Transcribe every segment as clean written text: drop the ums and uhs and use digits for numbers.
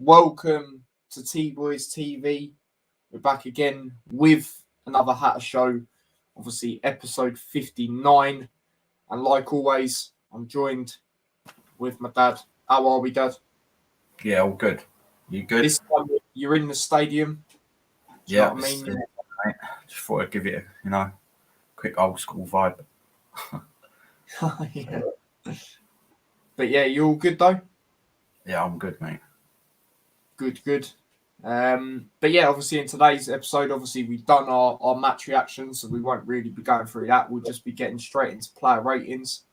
welcome to T-Boys TV. We're back again with another Hatter show, obviously episode 59. And like always, I'm joined with my dad. How are we, Dad? Yeah, all good. You good? This time you're in the stadium. Do you know what I mean? Mate. Just thought I'd give it a, quick old school vibe. Yeah. But yeah, you all good though? Yeah, I'm good, mate. Good. But yeah, obviously in today's episode, obviously we've done our match reactions, so we won't really be going through that. We'll just be getting straight into player ratings.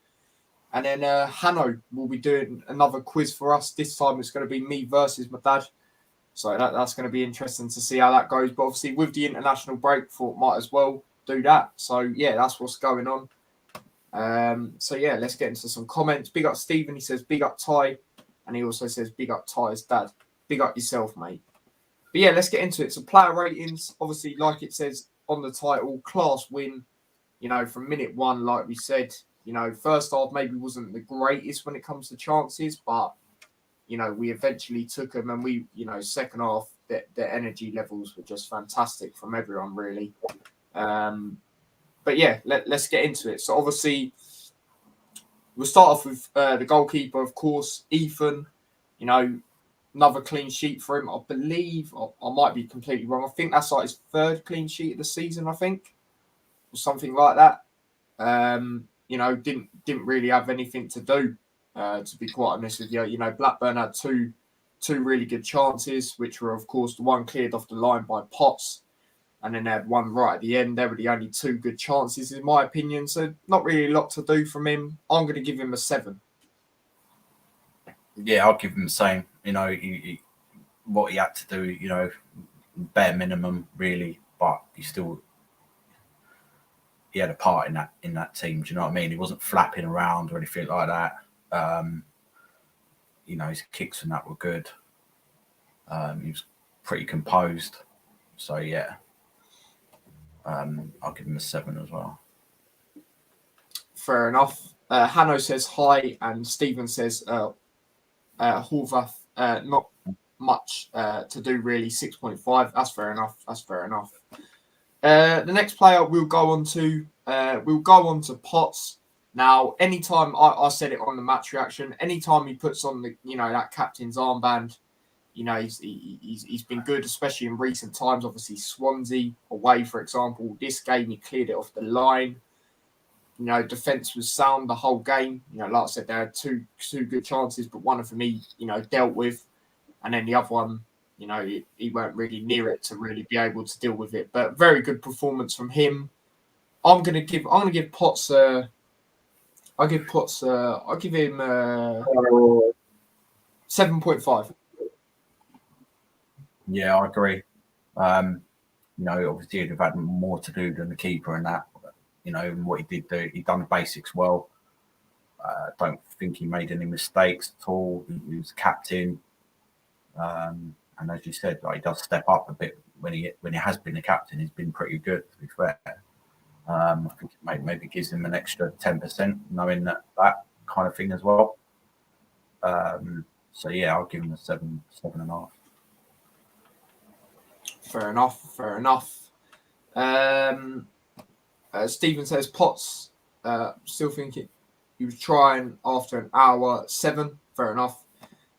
And then Hanno will be doing another quiz for us. This time it's going to be me versus my dad. So that's going to be interesting to see how that goes. But obviously with the international break, thought might as well do that. So yeah, that's what's going on. So yeah, let's get into some comments. Big up Stephen, he says big up Ty. And he also says big up Ty's dad. Big up yourself, mate. But yeah, let's get into it. So player ratings, obviously, like it says on the title, class win. From minute one, like we said, first half maybe wasn't the greatest when it comes to chances, but we eventually took them, and we, second half, the energy levels were just fantastic from everyone, really. But yeah, let's get into it. So obviously, we'll start off with the goalkeeper, of course, Ethan. Another clean sheet for him, I believe. I might be completely wrong. I think that's like his third clean sheet of the season, I think, or something like that. Didn't really have anything to do, to be quite honest with you. Blackburn had two really good chances, which were, of course, the one cleared off the line by Potts, and then they had one right at the end. They were the only two good chances, in my opinion. So not really a lot to do from him. I'm going to give him a 7. Yeah, I'll give him the same. What he had to do, bare minimum, really, but he had a part in that team. Do you know what I mean? He wasn't flapping around or anything like that. His kicks and that were good. He was pretty composed. So yeah, I'll give him a 7 as well. Fair enough. Hanno says hi, and Stephen says Horvath, not much to do really. 6.5. That's fair enough. The next player we'll go on to Potts. Now, anytime I said it on the match reaction, anytime he puts on the that captain's armband, he's been good, especially in recent times. Obviously, Swansea away, for example, this game he cleared it off the line. Defence was sound the whole game. Like I said, they had two good chances, but one of them he dealt with, and then the other one, he weren't really near it to really be able to deal with it. But very good performance from him. I'm gonna give Potts. I'll give him 7.5. Yeah, I agree. Obviously he'd have had more to do than the keeper and that. What he did do, he done the basics well. Don't think he made any mistakes at all. He was captain, and as you said, he does step up a bit when he has been a captain. He's been pretty good, to be fair. I think it maybe gives him an extra 10%, knowing that kind of thing as well. So yeah, I'll give him a 7.5. Fair enough. Stephen says Potts, still thinking he was trying after an hour. 7. Fair enough.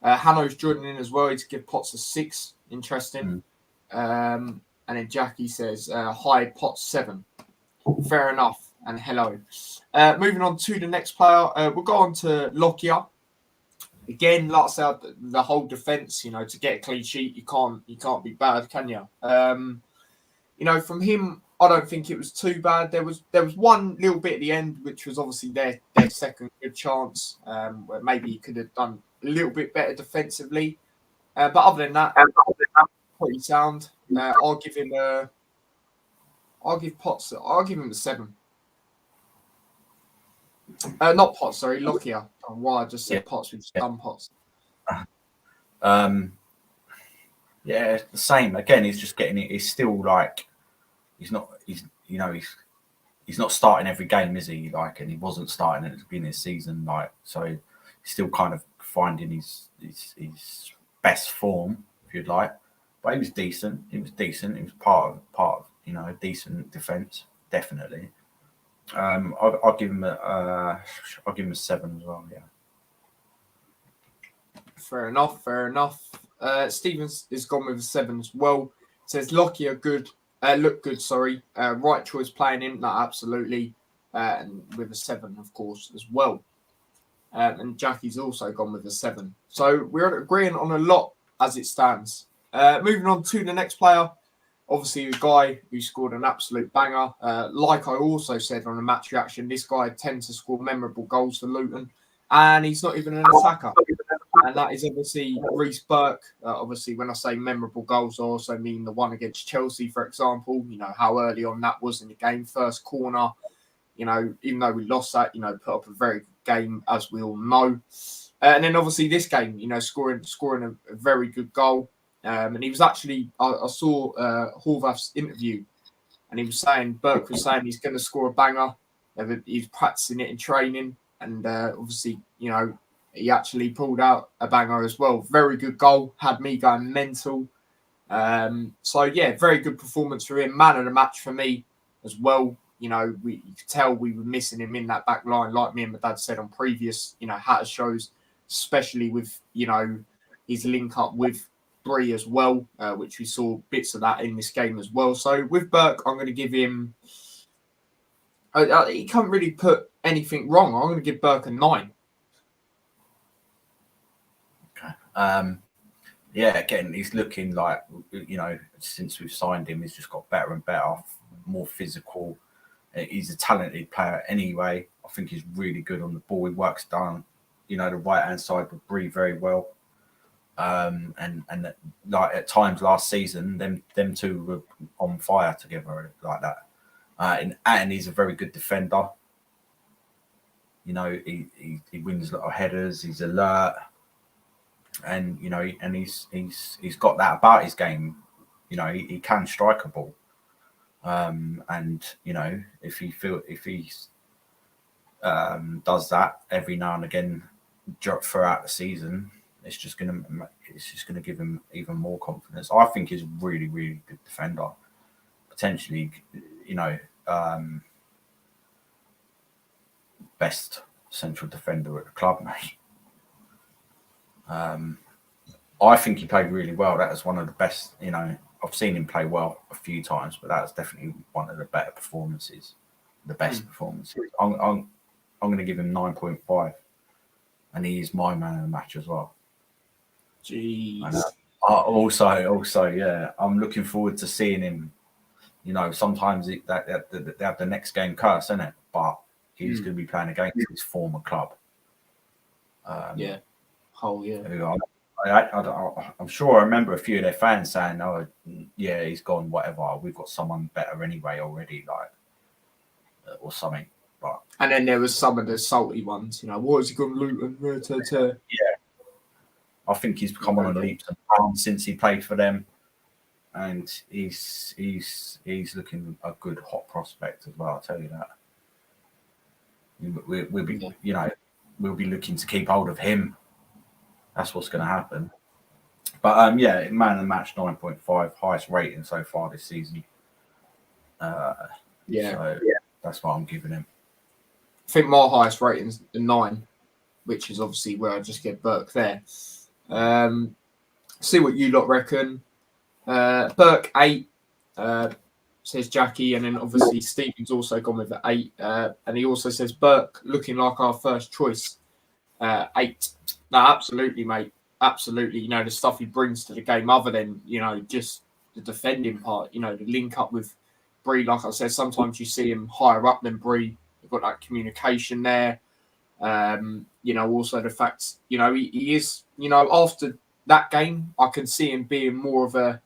Hanno's joining in as well. He'd give Potts a 6. Interesting. And then Jackie says, hi, Potts 7. Fair enough. And hello. Moving on to the next player. We'll go on to Lockyer. Again, like I said, the whole defence, to get a clean sheet, you can't be bad, can you? From him, I don't think it was too bad. There was one little bit at the end, which was obviously their second good chance, where maybe he could have done a little bit better defensively. But other than that, pretty sound. I'll give him a 7. Not Potts, sorry, Lockyer. Why I just said Potts with some Potts. Yeah, the same. Again, he's just getting it. He's still he's not starting every game, is he? And he wasn't starting at the beginning of the season, so he's still kind of finding his best form, if you'd like, but he was decent. He was part of a decent defence, definitely. I'll give him a 7 as well. Yeah. Fair enough. Stevens is gone with a 7 as well. Says Lockyer look good. Sorry, right choice playing him. No, absolutely, and with a 7, of course, as well. And Jackie's also gone with a 7. So we're agreeing on a lot as it stands. Moving on to the next player, obviously the guy who scored an absolute banger. Like I also said on a match reaction, this guy tends to score memorable goals for Luton, and he's not even an attacker. And that is obviously Reece Burke. Obviously, when I say memorable goals, I also mean the one against Chelsea, for example. You know, how early on that was in the game. First corner, you know, even though we lost that, you know, put up a very good game, as we all know. And then obviously this game, you know, scoring a very good goal. And he was actually, I saw Horvath's interview, and Burke was saying he's going to score a banger. He's practicing it in training. And obviously, you know, he actually pulled out a banger as well. Very good goal. Had me going mental. So, yeah, very good performance for him. Man of the match for me as well. You know, you could tell we were missing him in that back line, like me and my dad said on previous, you know, Hatter shows, especially with, you know, his link up with Bree as well, which we saw bits of that in this game as well. So with Burke, I'm going to give him... he can't really put anything wrong. I'm going to give Burke a 9. Yeah, again, he's looking like, you know, since we've signed him, he's just got better and better, more physical. He's a talented player anyway. I think he's really good on the ball. He works down, you know, the right-hand side with Bree very well. And like at times last season, them two were on fire together like that. And he's a very good defender. You know, he wins a lot of headers. He's alert. And you know, and he's got that about his game. You know, he can strike a ball, and you know, if he does that every now and again throughout the season, it's just gonna give him even more confidence. I think he's a really, really good defender. Potentially, you know, best central defender at the club, mate. I think he played really well. That was one of the best, you know, I've seen him play well a few times, but that was definitely one of the better performances, the best performances. I'm going to give him 9.5, and he is my man of the match as well. Jeez. Also, yeah, I'm looking forward to seeing him. You know, sometimes they have the next game curse, isn't it? But he's going to be playing against his former club. Yeah. Oh, yeah. I'm sure I remember a few of their fans saying, "Oh, yeah, he's gone. Whatever. We've got someone better anyway already, like or something." But and then there was some of the salty ones, you know. What has he gone Luton? Yeah, I think he's come on leaps and bounds since he played for them, and he's looking a good hot prospect as well. I'll tell you that. We'll be, you know, we'll be looking to keep hold of him. That's what's going to happen. But yeah, man of the match 9.5, highest rating so far this season. So that's what I'm giving him. I think my highest rating is a 9, which is obviously where I just get Burke there. See what you lot reckon. Burke 8, says Jackie, and then obviously Stephen's also gone with the 8, and he also says Burke looking like our first choice. 8. No, absolutely, mate. Absolutely. You know, the stuff he brings to the game, other than, you know, just the defending part, you know, the link up with Bree. Like I said, sometimes you see him higher up than Bree. You've got that communication there. You know, also the fact, you know, he is, you know, after that game, I can see him being more of a,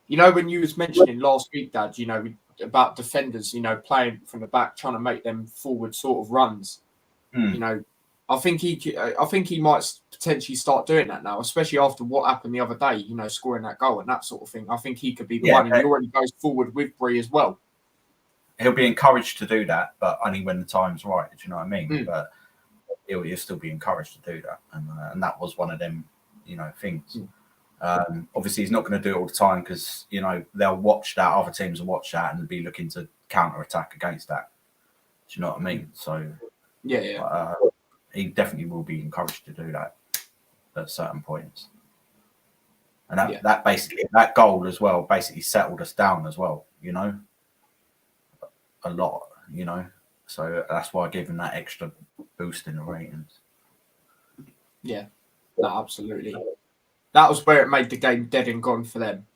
you know, when you was mentioning last week, Dad, you know, about defenders, you know, playing from the back, trying to make them forward sort of runs. You know, I think he might potentially start doing that now, especially after what happened the other day, you know, scoring that goal and that sort of thing. I think he could be the one, and he already goes forward with Bree as well. He'll be encouraged to do that, but only when the time's right. Do you know what I mean? But he'll still be encouraged to do that, and that was one of them, you know, things. Obviously, he's not going to do it all the time because, they'll watch that, other teams will watch that and be looking to counter-attack against that. Do you know what I mean? So, Yeah. he definitely will be encouraged to do that at certain points. And that basically, that goal as well, basically settled us down as well, a lot, So that's why I gave him that extra boost in the ratings. Yeah, no, absolutely. That was where it made the game dead and gone for them.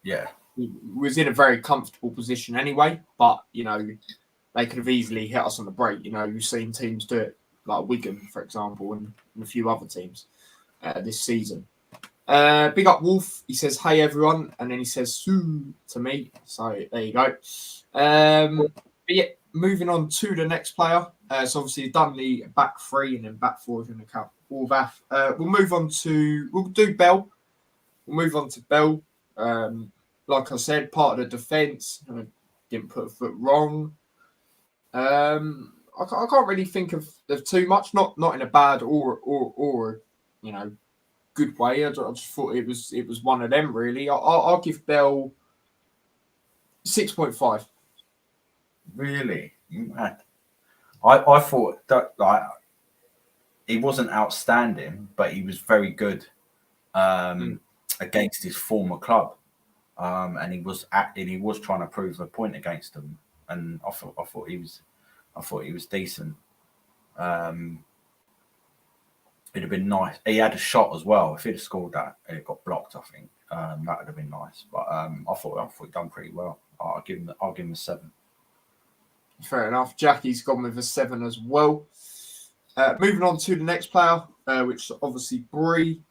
Yeah. He was in a very comfortable position anyway, but, they could have easily hit us on the break. You've seen teams do it, like Wigan, for example, and a few other teams this season. Big up Wolf. He says, "Hey everyone," and then he says "Sue" to me. So there you go. But yeah, moving on to the next player. So obviously you've done the back three and then back four in the cup. We'll do Bell. We'll move on to Bell. Like I said, part of the defence. Didn't put a foot wrong. I can't really think of too much. Not in a bad or good way. I just thought it was one of them really. I'll give Bell 6.5. Really? I thought that he wasn't outstanding, but he was very good against his former club, and he was trying to prove a point against them, and I thought he was decent. It'd have been nice. He had a shot as well. If he'd have scored that and it got blocked, I think that would have been nice. But I thought he'd done pretty well. I'll give him a 7. Fair enough. Jackie's gone with a 7 as well. Moving on to the next player, which is obviously Bree.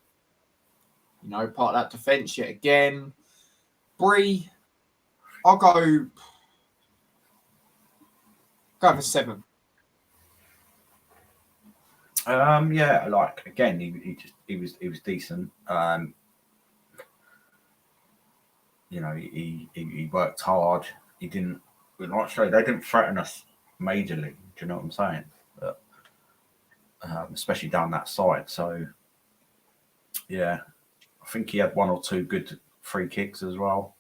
Part of that defence yet again. Bree, I'll go with a 7. Yeah, like again, he was decent. He worked hard. He didn't. They didn't threaten us majorly. Do you know what I'm saying? But, especially down that side. So, yeah, I think he had 1 or 2 good free kicks as well.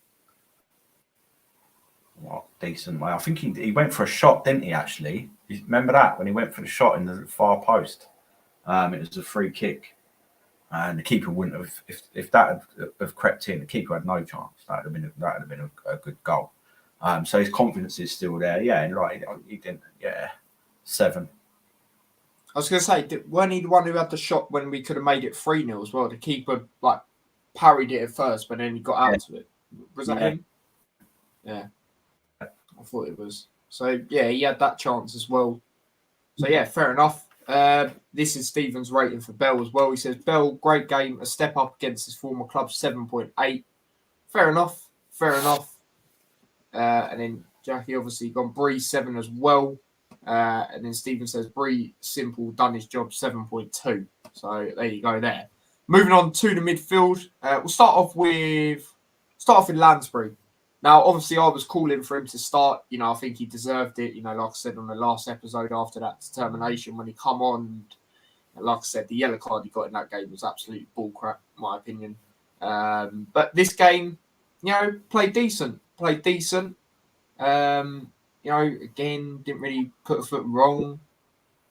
Decent way. I think he went for a shot, didn't he? Actually, you remember that when he went for the shot in the far post? It was a free kick, and the keeper wouldn't have. If that had crept in, the keeper had no chance. That would have been a good goal. So his confidence is still there. Yeah, right. He didn't. Yeah, 7. I was going to say, weren't he the one who had the shot when we could have made it 3-0 as well? The keeper parried it at first, but then he got out to it. Was that him? Yeah, I thought it was. So yeah, he had that chance as well. So yeah, fair enough. This is Stephen's rating for Bell as well. He says, "Bell, great game, a step up against his former club, 7.8. Fair enough. And then Jackie obviously gone Bree 7 as well. And then Stephen says Bree simple, done his job, 7.2. So there you go there. Moving on to the midfield. We'll start off with Lansbury. Now, obviously, I was calling for him to start. I think he deserved it. Like I said on the last episode after that determination, when he come on, and like I said, the yellow card he got in that game was absolute bullcrap, in my opinion. But this game, played decent. Again, didn't really put a foot wrong.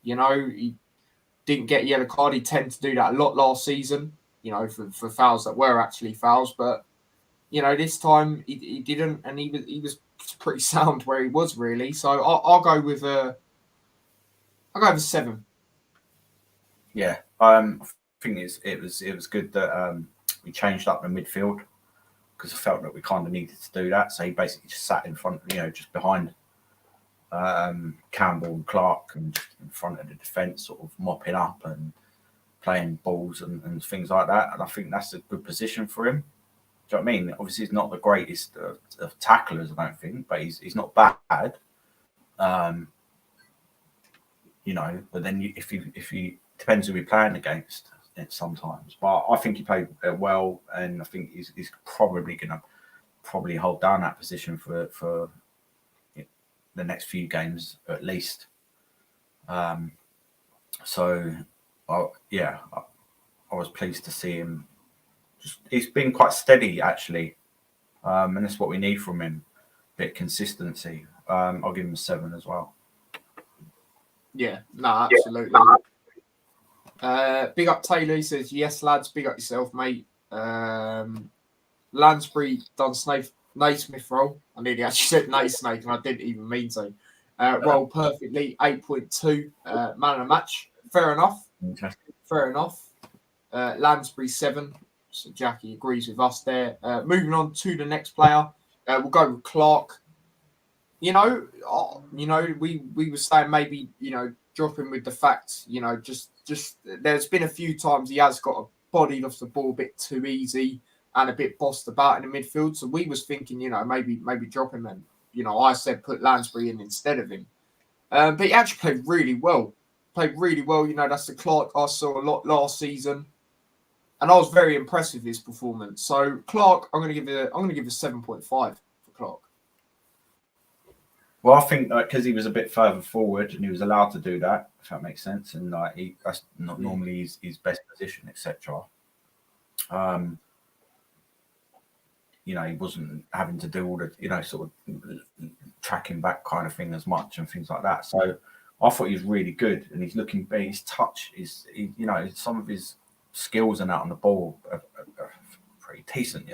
He didn't get a yellow card. He tended to do that a lot last season, for fouls that were actually fouls. But, this time he didn't, and he was pretty sound where he was, really. So I'll go with a 7. Yeah, I think it was good that we changed up the midfield because I felt that we kind of needed to do that. So he basically just sat in front, just behind Campbell and Clark and just in front of the defence, sort of mopping up and playing balls and things like that. And I think that's a good position for him. Do you know what I mean? Obviously, he's not the greatest of tacklers, I don't think, but he's not bad. But then if you depends who we're playing against sometimes. But I think he played well, and I think he's probably going to hold down that position for the next few games at least. So I was pleased to see him he's been quite steady actually, and that's what we need from him. Bit of consistency. I'll give him a 7 as well. Yeah, no, absolutely. Big up Taylor. He says, yes, lads, big up yourself, mate. Lansbury done Naismith role. I nearly actually said Naismith, and I didn't even mean to. Roll perfectly, 8.2 man of the match. Fair enough. Fair enough. Lansbury 7. So Jackie agrees with us there. Moving on to the next player, we'll go with Clark. We were saying maybe dropping with the fact just there's been a few times he has got bodied off the ball a bit too easy and a bit bossed about in the midfield. So we was thinking maybe drop him, and I said put Lansbury in instead of him. But he actually played really well. That's the Clark I saw a lot last season, and I was very impressed with his performance. So Clark, I'm going to give a 7.5 for Clark. Well, I think because he was a bit further forward and he was allowed to do that, if that makes sense, and that's not normally his best position, etc. He wasn't having to do all the sort of tracking back kind of thing as much and things like that. So I thought he was really good, and he's looking. His touch is, some of his skills and out on the ball are pretty decent.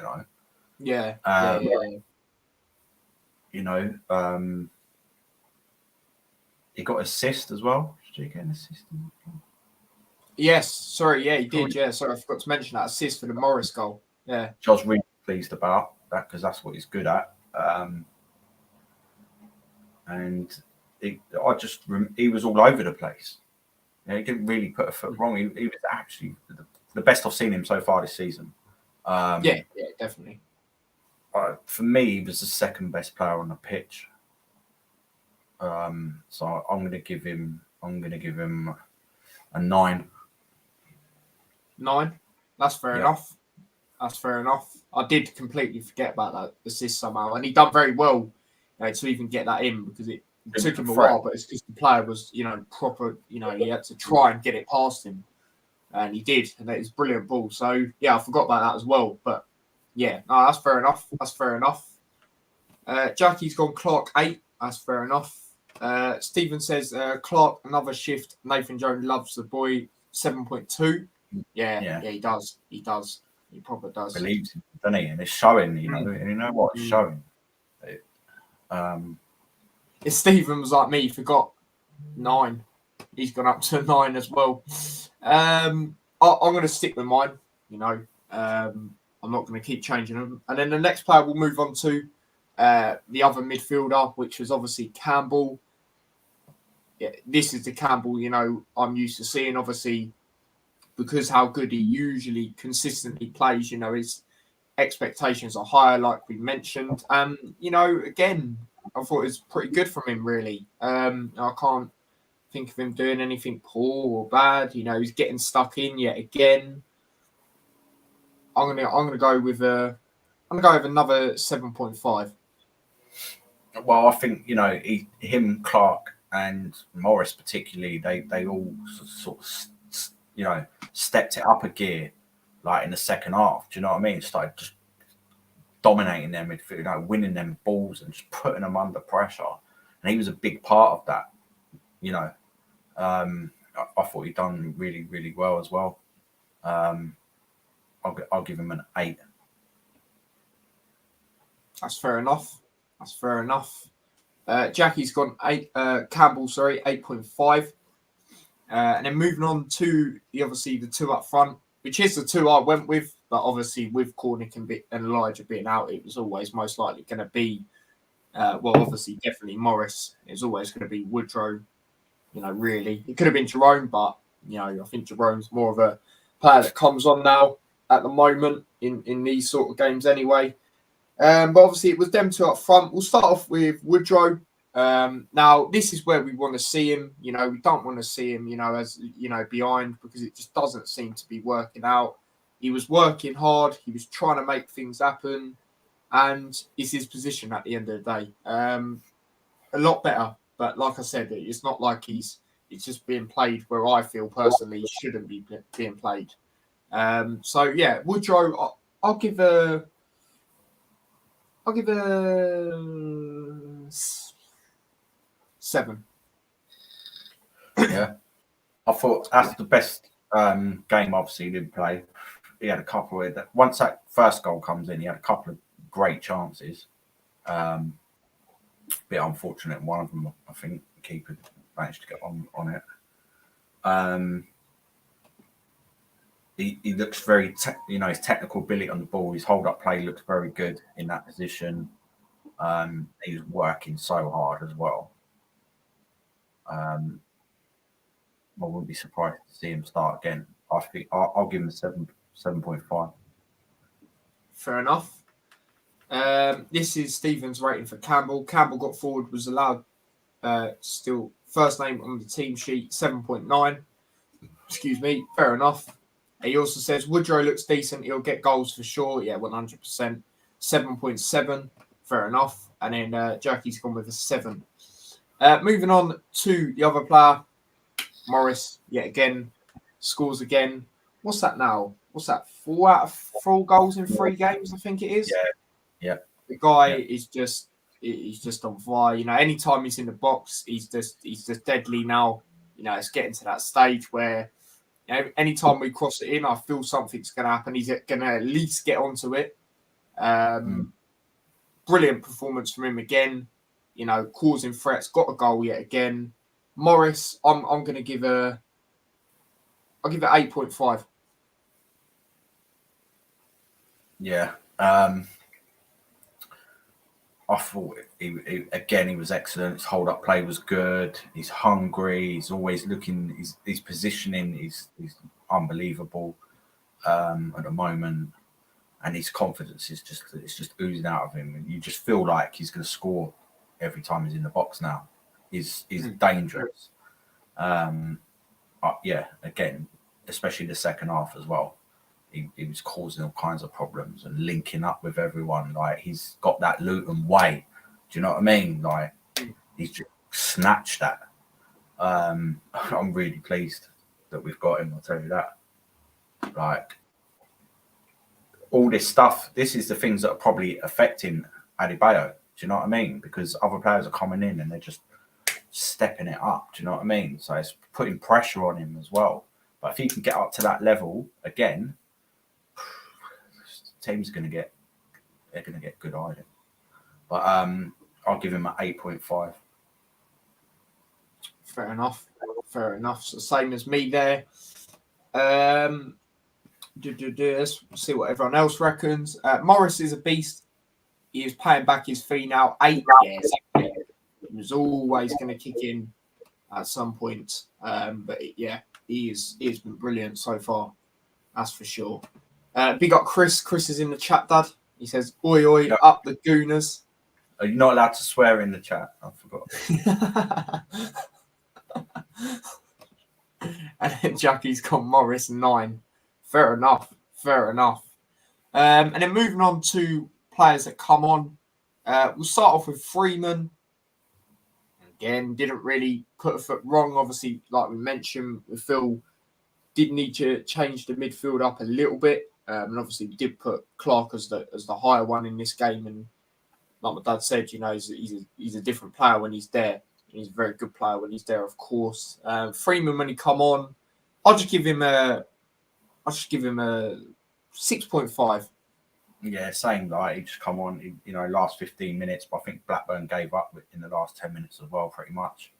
Yeah. He got assist as well. Did he get an assist? Yes. Sorry. Yeah, he did. Yeah. Sorry, I forgot to mention that assist for the Morris goal. Yeah. I was really pleased about that because that's what he's good at. And he was all over the place. He didn't really put a foot wrong. He was actually the best I've seen him so far this season. Yeah, definitely. For me, he was the second best player on the pitch. So I'm going to give him a 9. 9. That's fair enough. I did completely forget about that assist somehow, and he done very well to even get that in because it took him a while. But it's because the player was proper. He had to try and get it past him, and he did, and that is a brilliant ball. So yeah, I forgot about that as well. But yeah, no, that's fair enough. Jackie's gone Clark 8. That's fair enough. Stephen says Clark another shift. Nathan Jones loves the boy. 7.2. Yeah, he does. He probably does. Believes him, doesn't he? And it's showing. And you know what? It's showing. If Stephen was like me, he forgot 9. He's gone up to 9 as well. I'm going to stick with mine. I'm not going to keep changing them. And then the next player we'll move on to the other midfielder, which was obviously Campbell. Yeah, this is the Campbell, I'm used to seeing, obviously, because how good he usually consistently plays, his expectations are higher, like we mentioned. Again, I thought it was pretty good from him, really. I can't think of him doing anything poor or bad. He's getting stuck in yet again. I'm gonna go with another 7.5. Well, I think him, Clark, and Morris particularly, they all sort of stepped it up a gear, like in the second half. Do you know what I mean? Started just dominating their midfield, winning them balls and just putting them under pressure. And he was a big part of that. I thought he'd done really, really well as well. I'll give him an 8. That's fair enough. Jackie's gone 8. Campbell, 8.5. And then moving on to the 2 up front, which is the 2 I went with, but obviously with Cornick and Elijah being out, it was always most likely going to be, obviously definitely Morris. It was always going to be Woodrow. Really, it could have been Jerome, but I think Jerome's more of a player that comes on now at the moment in these sort of games anyway. But obviously it was them 2 up front. We'll start off with Woodrow. Now this is where we want to see him. We don't want to see him, as behind, because it just doesn't seem to be working out. He was working hard. He was trying to make things happen, and it's his position at the end of the day. A lot better, but like I said, it's not like it's just being played where I feel personally he shouldn't be being played. So yeah, Woodrow, I'll give a 7. Yeah, I thought that's the best game. Obviously, he didn't play. He had a couple of that. Once that first goal comes in, he had a couple of great chances. Bit unfortunate. One of them, I think, the keeper managed to get on it. He looks very, his technical ability on the ball, his hold-up play looks very good in that position. He's working so hard as well. I wouldn't be surprised to see him start again. I think I'll give him a 7.5. Fair enough. This is Stephen's rating for Campbell. Campbell got forward, was allowed still first name on the team sheet, 7.9. Excuse me. Fair enough. He also says Woodrow looks decent. He'll get goals for sure. Yeah, 100%. 7.7. Fair enough. And then Jackie's gone with a 7. Moving on to the other player, Morris. Yet again, scores again. What's that now? What's that? 4 out of 4 goals in 3 games, I think it is. Yeah. The guy is just on fire. You know, anytime he's in the box, he's just deadly now. You know, it's getting to that stage where, you know, anytime we cross it in, I feel something's going to happen. He's going to at least get onto it. Brilliant performance from him again. You know, causing threats. Got a goal yet again. Morris, I'm going to give I'll give it 8.5. Yeah. I thought he was excellent. His hold-up play was good. He's hungry. He's always looking. His positioning is unbelievable at the moment, and his confidence is just oozing out of him. And you just feel like he's going to score every time he's in the box now. He's dangerous. Again, especially the second half as well. He was causing all kinds of problems and linking up with everyone. Like, he's got that Luton way. Do you know what I mean? Like, he's just snatched that. I'm really pleased that we've got him, I'll tell you that. Like, all this stuff, this is the things that are probably affecting Adebayo. Do you know what I mean? Because other players are coming in and they're just stepping it up. Do you know what I mean? So it's putting pressure on him as well. But if he can get up to that level again, team's going to get good eye. But I'll give him an 8.5. Fair enough. So same as me there. Let's see what everyone else reckons. Morris is a beast. He is paying back his fee now. 8 years. He was always going to kick in at some point. But yeah, he's been brilliant so far. That's for sure. Big up Chris. Chris is in the chat, Dad. He says, oi, oi, up the Gooners. Are you not allowed to swear in the chat? I forgot. And then Jackie's got Morris 9. Fair enough. And then moving on to players that come on. We'll start off with Freeman. Again, didn't really put a foot wrong. Obviously, like we mentioned, we feel did need to change the midfield up a little bit. And obviously, we did put Clark as the higher one in this game. And like my dad said, you know, he's a different player when he's there. He's a very good player when he's there, of course. Freeman, when he come on, I'll just give him a 6.5. Yeah, same. Like, he just come on, last 15 minutes. But I think Blackburn gave up in the last 10 minutes as well, pretty much.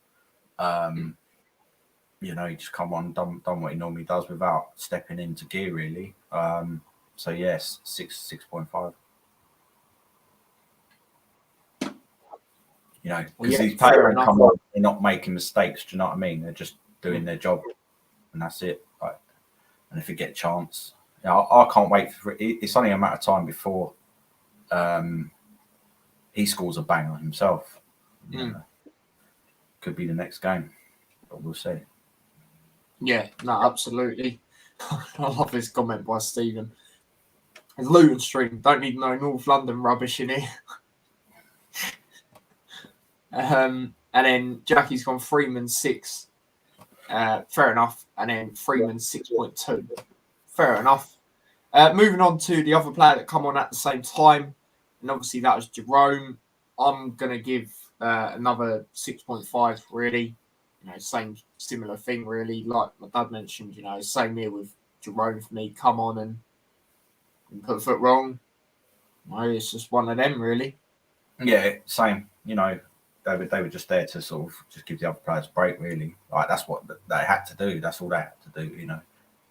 He just come on, done what he normally does without stepping into gear, really. So yes, 6.5. Because these players come on, they're not making mistakes. Do you know what I mean? They're just doing their job, and that's it. Like, and if they get a chance, I can't wait for it. It's only a matter of time before he scores a banger himself. Could be the next game, but we'll see. Yeah, no, absolutely. I love this comment by Stephen. It's Luton Stream. Don't need no North London rubbish in here. And then Jackie's gone Freeman 6. Fair enough. And then Freeman 6.2. Fair enough. Moving on to the other player that come on at the same time, and obviously that was Jerome. I'm going to give another 6.5, really. Same similar thing, really. Like my dad mentioned, same here with Jerome for me. Come on and put a foot wrong. It's just one of them, really. Yeah, same. They were just there to sort of just give the other players a break, really. Like that's what they had to do. That's all they had to do.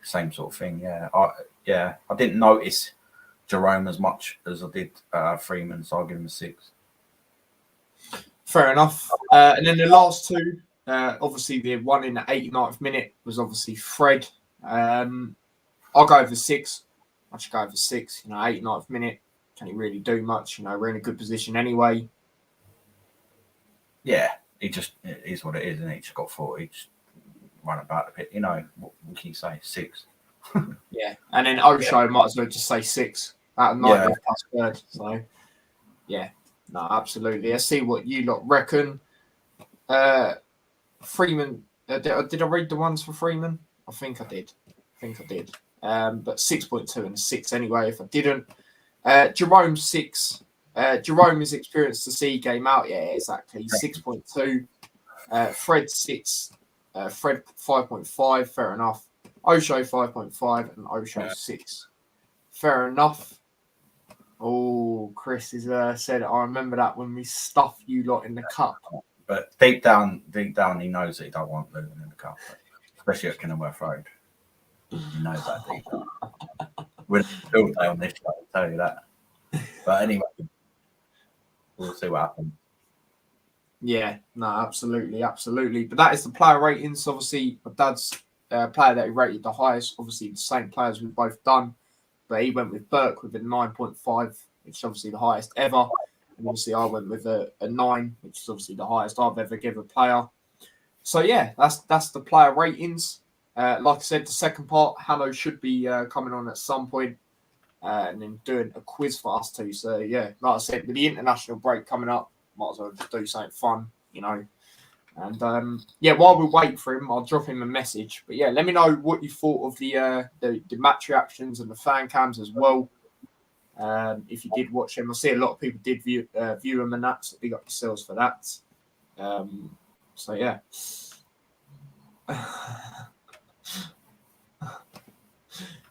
Same sort of thing. Yeah, I didn't notice Jerome as much as I did Freeman, so I'll give him a 6. Fair enough. And then the last two, obviously the one in the 89th minute was obviously Fred. I'll go over 6. I should go over 6. 89th minute, can't really do much. We're in a good position anyway. Yeah, it is what it is, and he just got 4. He just run about the pit. What can you say? 6. Yeah, and then Osho might as well just say 6 out of 9 plus third. So, yeah, no, absolutely. Let's see what you lot reckon. Freeman, did I read the ones for Freeman? I think I did. But 6.2 and 6 anyway. If I didn't, Jerome 6. Jerome is experienced the C game out. Yeah, exactly. 6.2. Fred 6. Fred 5.5. Fair enough. Osho 5.5 and Osho 6. Fair enough. Oh, Chris has said, I remember that when we stuffed you lot in the cup. But deep down, he knows that he don't want Luton in the cup, especially at Kenilworth Road. He knows that deep down. We're still play on this show, I'll tell you that. But anyway, we'll see what happens. Yeah, no, absolutely. But that is the player ratings. Obviously, my dad's player that he rated the highest, obviously the same players we've both done, but he went with Burke with a 9.5, which is obviously the highest ever. And obviously I went with a 9, which is obviously the highest I've ever given a player. So yeah, that's the player ratings. Like I said, the second part, Hanno should be coming on at some point and then doing a quiz for us too. So yeah, like I said, with the international break coming up, might as well just do something fun, And while we wait for him, I'll drop him a message. But yeah, let me know what you thought of the match reactions and the fan cams as well. If you did watch them, I see a lot of people did view them and that. So big up yourselves for that. So yeah.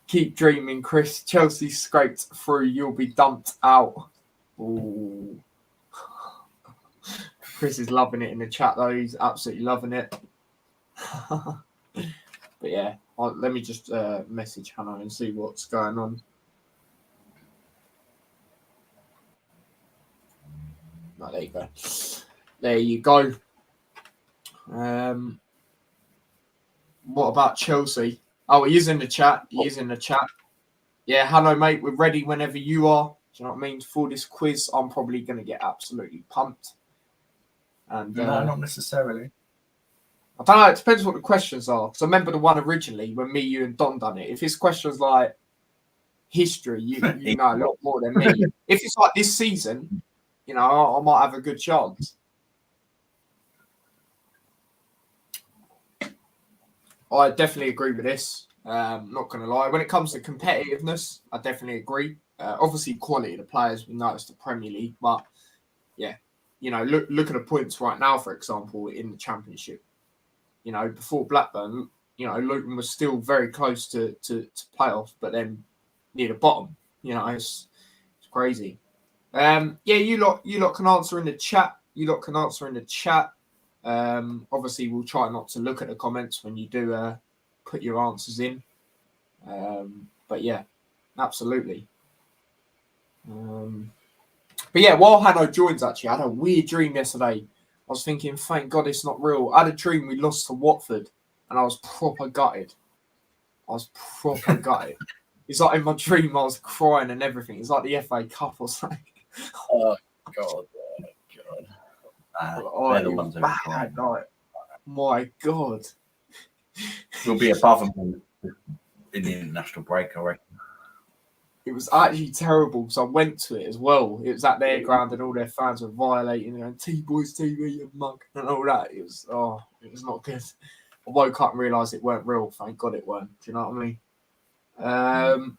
Keep dreaming, Chris. Chelsea scraped through. You'll be dumped out. Ooh. Chris is loving it in the chat, though. He's absolutely loving it. But yeah, let me just message Hanno and see what's going on. Oh, there you go. There you go. What about Chelsea? Oh, he is in the chat. Yeah, Hanno, mate. We're ready whenever you are. Do you know what I mean? For this quiz, I'm probably going to get absolutely pumped. And no, not necessarily. I don't know. It depends what the questions are. Because I remember the one originally when me, you, and Don done it. If it's questions like history, you know a lot more than me. If it's like this season, I might have a good chance. I definitely agree with this. Not going to lie. When it comes to competitiveness, I definitely agree. Obviously, quality of the players, we noticed the Premier League. But, yeah, look at the points right now, for example, in the Championship. Before Blackburn, Luton was still very close to playoff, but then near the bottom. It's crazy. You lot can answer in the chat. Obviously, we'll try not to look at the comments when you do put your answers in. But yeah, absolutely. But yeah, while Hanno joins, actually, I had a weird dream yesterday. I was thinking, thank God it's not real. I had a dream we lost to Watford, and I was proper gutted. It's like in my dream I was crying and everything. It's like the FA Cup or something. Oh, God. They're the ones that are crying. My God. We'll be above them in the international break, I reckon. It was actually terrible because I went to it as well. It was at their ground and all their fans were violating and T-Boys TV, you mug, and all that. It was not good. I woke up and realised it weren't real. Thank God it weren't. Do you know what I mean?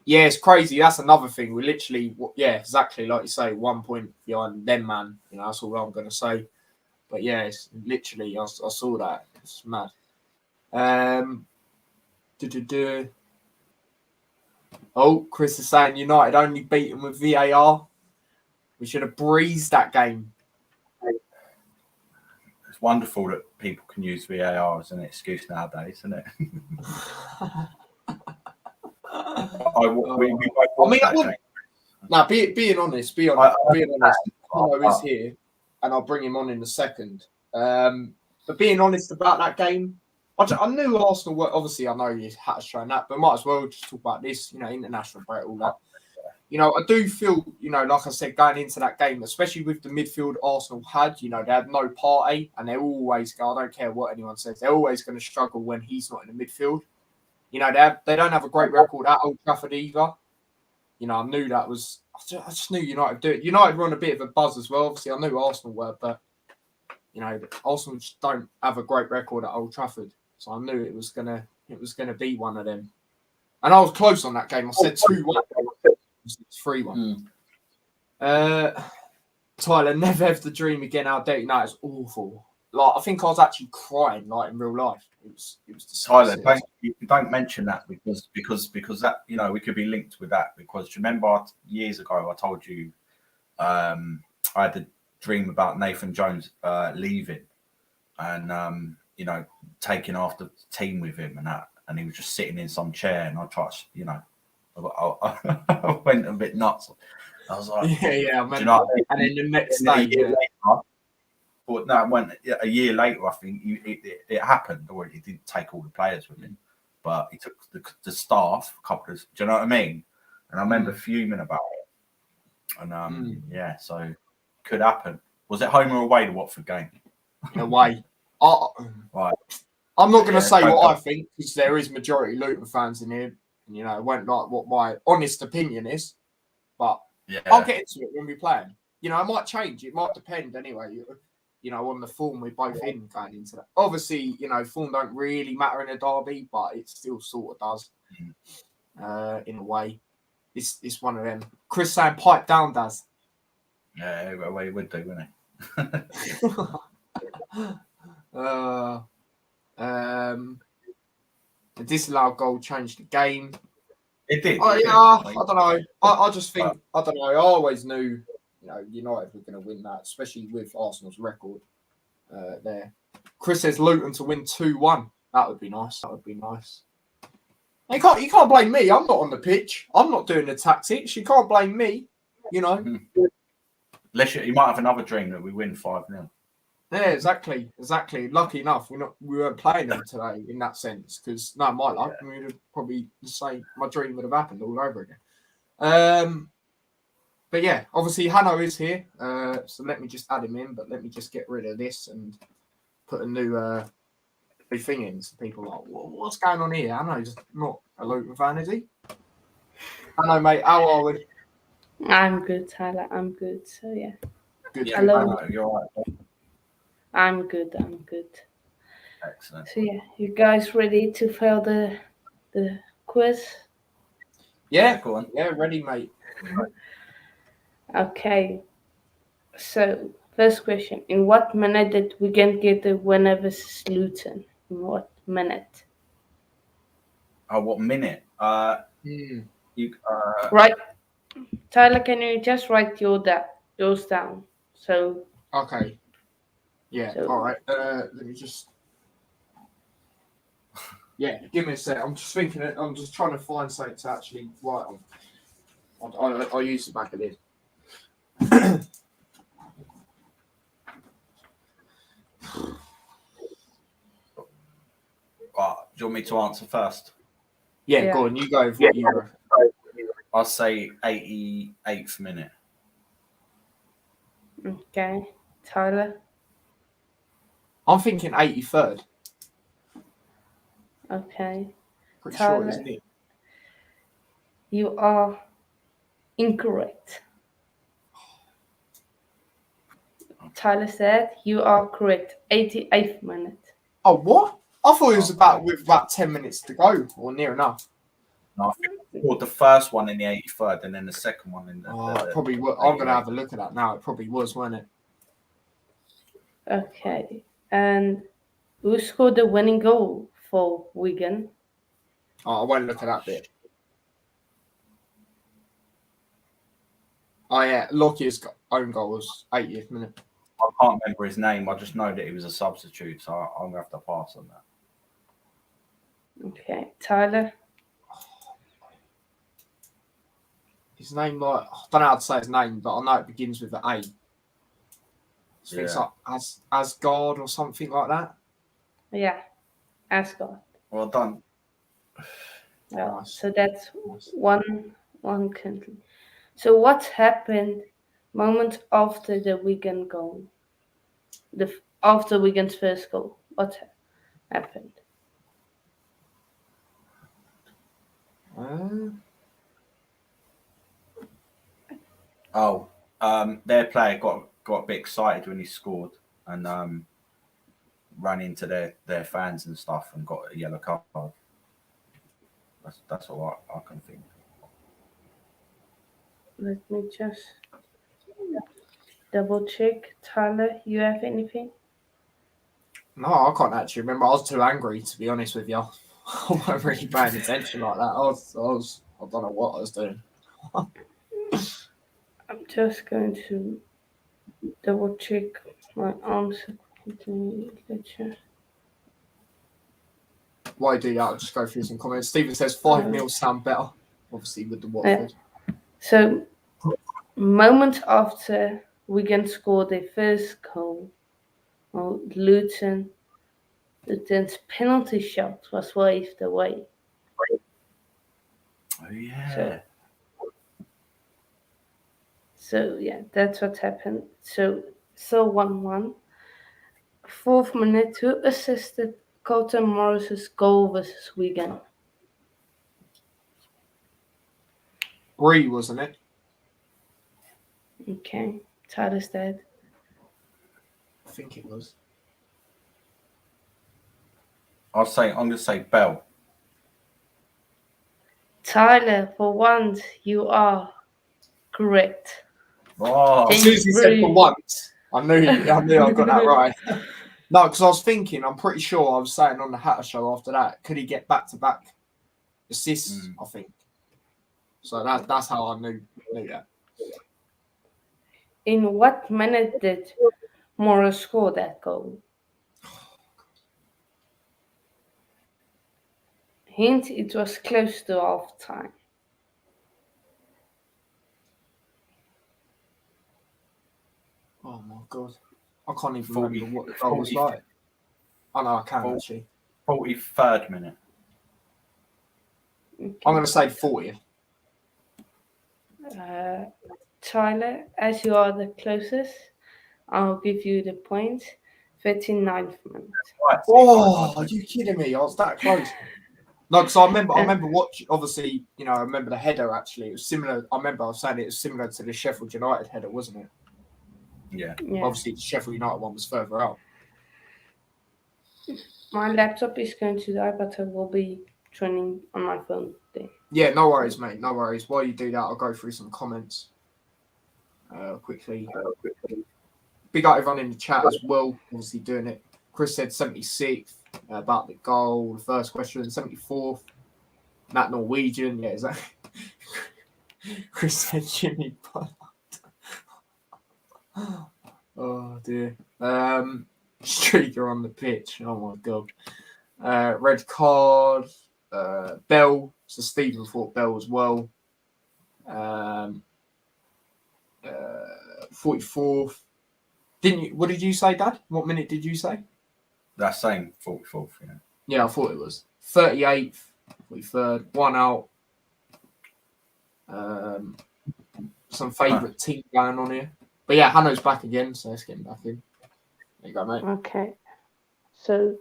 Yeah, it's crazy. That's another thing. We're literally, yeah, exactly like you say, 1 point behind them, man. You know, that's all I'm going to say. But yeah, it's literally, I saw that. It's mad. Oh, Chris is saying United only beat them with VAR. We should have breezed that game. It's wonderful that people can use VAR as an excuse nowadays, isn't it? Being honest, Hanno is here, and I'll bring him on in a second. But being honest about that game, I knew Arsenal were, obviously, I know you had to show that, but might as well just talk about this, international break, all that. I do feel, like I said, going into that game, especially with the midfield Arsenal had, they had no party, and they're always, I don't care what anyone says, they're always going to struggle when he's not in the midfield. They don't have a great record at Old Trafford either. I knew that was, I just knew United do it. United were on a bit of a buzz as well. Obviously, I knew Arsenal were, but, Arsenal just don't have a great record at Old Trafford. So I knew it was gonna be one of them. And I was close on that game. I said 2-1. It's 3-1. Tyler, never have the dream again. Our date night is awful. Like, I think I was actually crying, like, in real life. It was Tyler, don't mention that because that, we could be linked with that, because remember years ago I told you I had a dream about Nathan Jones leaving and taking after the team with him and that, and he was just sitting in some chair, and I tried, I went a bit nuts. I was like, yeah, I mean, and then the next day, but no, it went a year later. I think it happened, or he didn't take all the players with him, but he took the staff, a couple of. Do you know what I mean? And I remember fuming about it. And so could happen. Was it home or away, the Watford game? Away. Right. I'm not going to say what I think, because there is majority Luton fans in here. And, it won't like what my honest opinion is, but I'll get into it when we play them. It might change. It might depend anyway. On the form we're both in going into that. Obviously, form don't really matter in a derby, but it still sort of does. In a way, it's one of them. Chris saying pipe down, does. Yeah, well, he would do, wouldn't he? The disallowed goal changed the game. It did. I don't know. I just think, I don't know. I always knew, United were going to win that, especially with Arsenal's record there. Chris says Luton to win 2-1. That would be nice. You can't blame me. I'm not on the pitch. I'm not doing the tactics. You can't blame me. Unless you might have another dream that we win 5-0. Yeah, exactly. Lucky enough, we weren't playing them today in that sense, because my luck, we would have probably the same. My dream would have happened all over again. But yeah, obviously Hanno is here, so let me just add him in. But let me just get rid of this and put a new thing in. So people are like, what's going on here? Hanno's not a Luton fan, is he? Hanno, mate, how are we? I'm good, Tyler. I'm good. So yeah. Good. Hello. You're all right. I'm good. Excellent. So yeah, you guys ready to fail the quiz? Yeah, go on. Yeah, ready, mate. Okay. So first question: in what minute did Wigan get the winner versus Luton? In what minute? Oh, what minute? Right, Tyler. Can you just write yours down? So. Okay. Yeah. All right. Let me just. Yeah, give me a sec. I'm just thinking. I'm just trying to find something to actually write on. I'll use the back of this. Do you want me to answer first? Yeah. Go on. You go with what you were. I'll say 88th minute. Okay, Tyler. I'm thinking 83rd. Okay. Pretty Tyler, sure, isn't it? You are incorrect. Tyler said you are correct. 88th minute. Oh, what? I thought it was with about 10 minutes to go, or near enough. No, I think he scored the first one in the 83rd and then the second one in the. It probably was. I'm going to have a look at that now. It probably was, wasn't it? Okay. And who scored the winning goal for Wigan? I won't look at that bit. Oh, yeah. Lockyer's own goal was 80th minute. I can't remember his name. I just know that he was a substitute, so I'm going to have to pass on that. Okay. Tyler? His name, like, I don't know how to say his name, but I know it begins with an A. It's like Asgard or something like that. Yeah. Asgard. Well done. Well, Nice. so that's one country. So what happened moments after the Wigan goal? After Wigan's first goal, what happened? Their player got a bit excited when he scored and ran into their fans and stuff and got a yellow card. That's all I can think. Let me just double check. Tyler, you have anything? No, I can't actually remember. I was too angry, to be honest with you. I wasn't really paying attention like that. I don't know what I was doing. I'm just going to double check my answer. Why do that? I'll just go through some comments. Stephen says 5-0 sound better, obviously, with the Watford. So, moments after Wigan scored their first goal, Luton's penalty shot was waved away. Oh, yeah. So yeah, that's what happened. So 1-1. 4th minute, who assisted Colton Morris's goal versus Wigan? Bree, wasn't it? Okay, Tyler's dead. I think it was. I'm going to say Bell. Tyler, for once, you are correct. Oh, as soon as he said for once, I knew I got that right. No, because I was thinking, I'm pretty sure I was saying on the Hatter show after that, could he get back-to-back assists, I think. So that's how I knew that. In what minute did Morris score that goal? Hint, it was close to half time. Oh my god. I can't even remember what the goal was like. I know I can actually. 43rd minute. Okay. I'm going to say 40th. Tyler, as you are the closest, I'll give you the point. 39th minute. Oh, are you kidding me? I was that close. No, because I remember watching. Obviously, I remember the header. Actually, it was similar. I remember I was saying it was similar to the Sheffield United header, wasn't it? Yeah. Obviously, the Sheffield United one was further out. My laptop is going to die, but I will be joining on my phone then. Yeah, no worries, mate. No worries. While you do that, I'll go through some comments quickly. Big up everyone in the chat as well. Obviously doing it. Chris said 76th about the goal. The first question, 74th. Matt Norwegian. Yeah, is that? Chris said Jimmy Bullard. Oh dear. Streaker on the pitch. Oh my god. Red card. Bell. So Stephen thought Bell as well. 44th. Didn't you? What did you say, Dad? What minute did you say? That same 44th. Yeah. Yeah, I thought it was 38th, 43rd, 1 out. Some favourite team going on here. But yeah, Hanno's back again, so let's get him back in. There you go, mate. Okay. So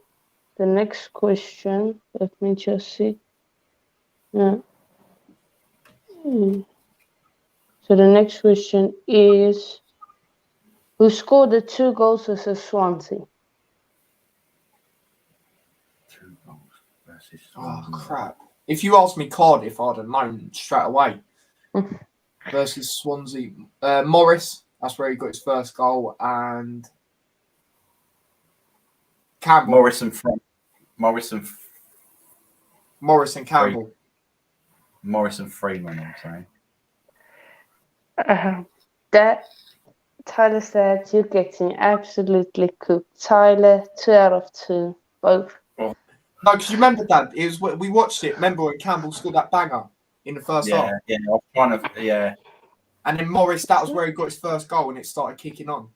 the next question, let me just see. Yeah. So the next question is, who scored the 2 goals versus Swansea? 2 goals versus Oh, crap. If you asked me Cardiff, I'd have known straight away. Versus Swansea. Morris, that's where he got his first goal, and Campbell. Morris and Campbell. Morris and Freeman, I'm saying. That Tyler said you're getting absolutely cooked. Tyler, 2 out of 2, both. No, because you remember, Dad, it was we watched it. Remember when Campbell scored that banger in the first half? Yeah, I was trying to, yeah. And then Morris, that was where he got his first goal, and it started kicking on.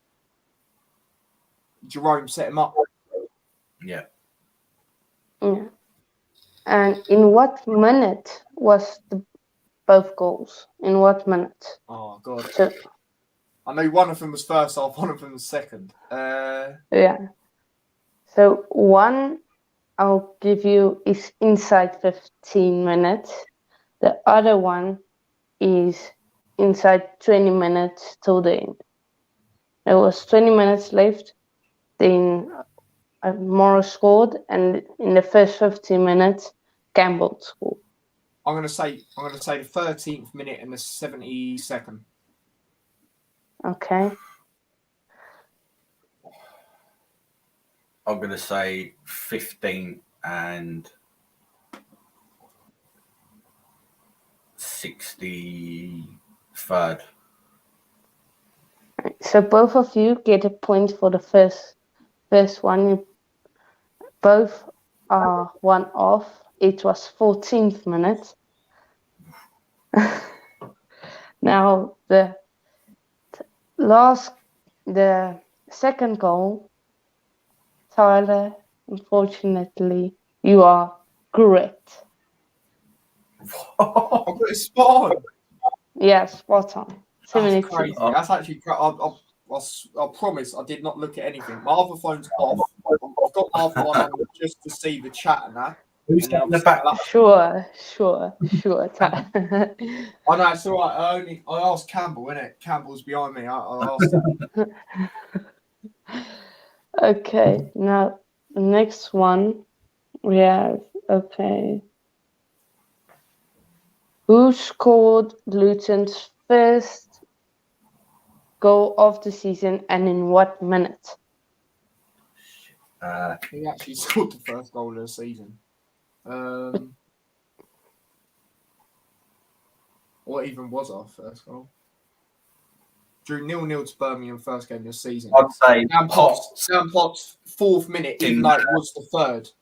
Jerome set him up. Yeah. And in what minute was both goals? In what minute? Oh, God. So, I know one of them was first half, one of them was second. yeah. So one, I'll give you, is inside 15 minutes. The other one is inside 20 minutes till the end. There was 20 minutes left. Then Morris scored, and in the first 15 minutes, Campbell scored. I'm gonna say the 13th minute and the 72nd. Okay. I'm gonna say 15 and 63rd. So both of you get a point for the first one. You both are one off. It was 14th minute. Now the second goal, Tyler, unfortunately, you are correct. I've got it spot on. Yeah, spot on. That's crazy. That's actually I promise I did not look at anything. My other phone's off. I've got my other one on just to see the chat and that. Who's in the back? Sure, Tyler. I know, it's all right. I asked Campbell, innit? Campbell's behind me. I asked him. Okay, now the next one we have, who scored Luton's first goal of the season and in what minute? He actually scored the first goal of the season. What even was our first goal? Drew 0-0 to Birmingham first game of the season. I'd say Sam Potts, 4th minute, even though it was the 3rd.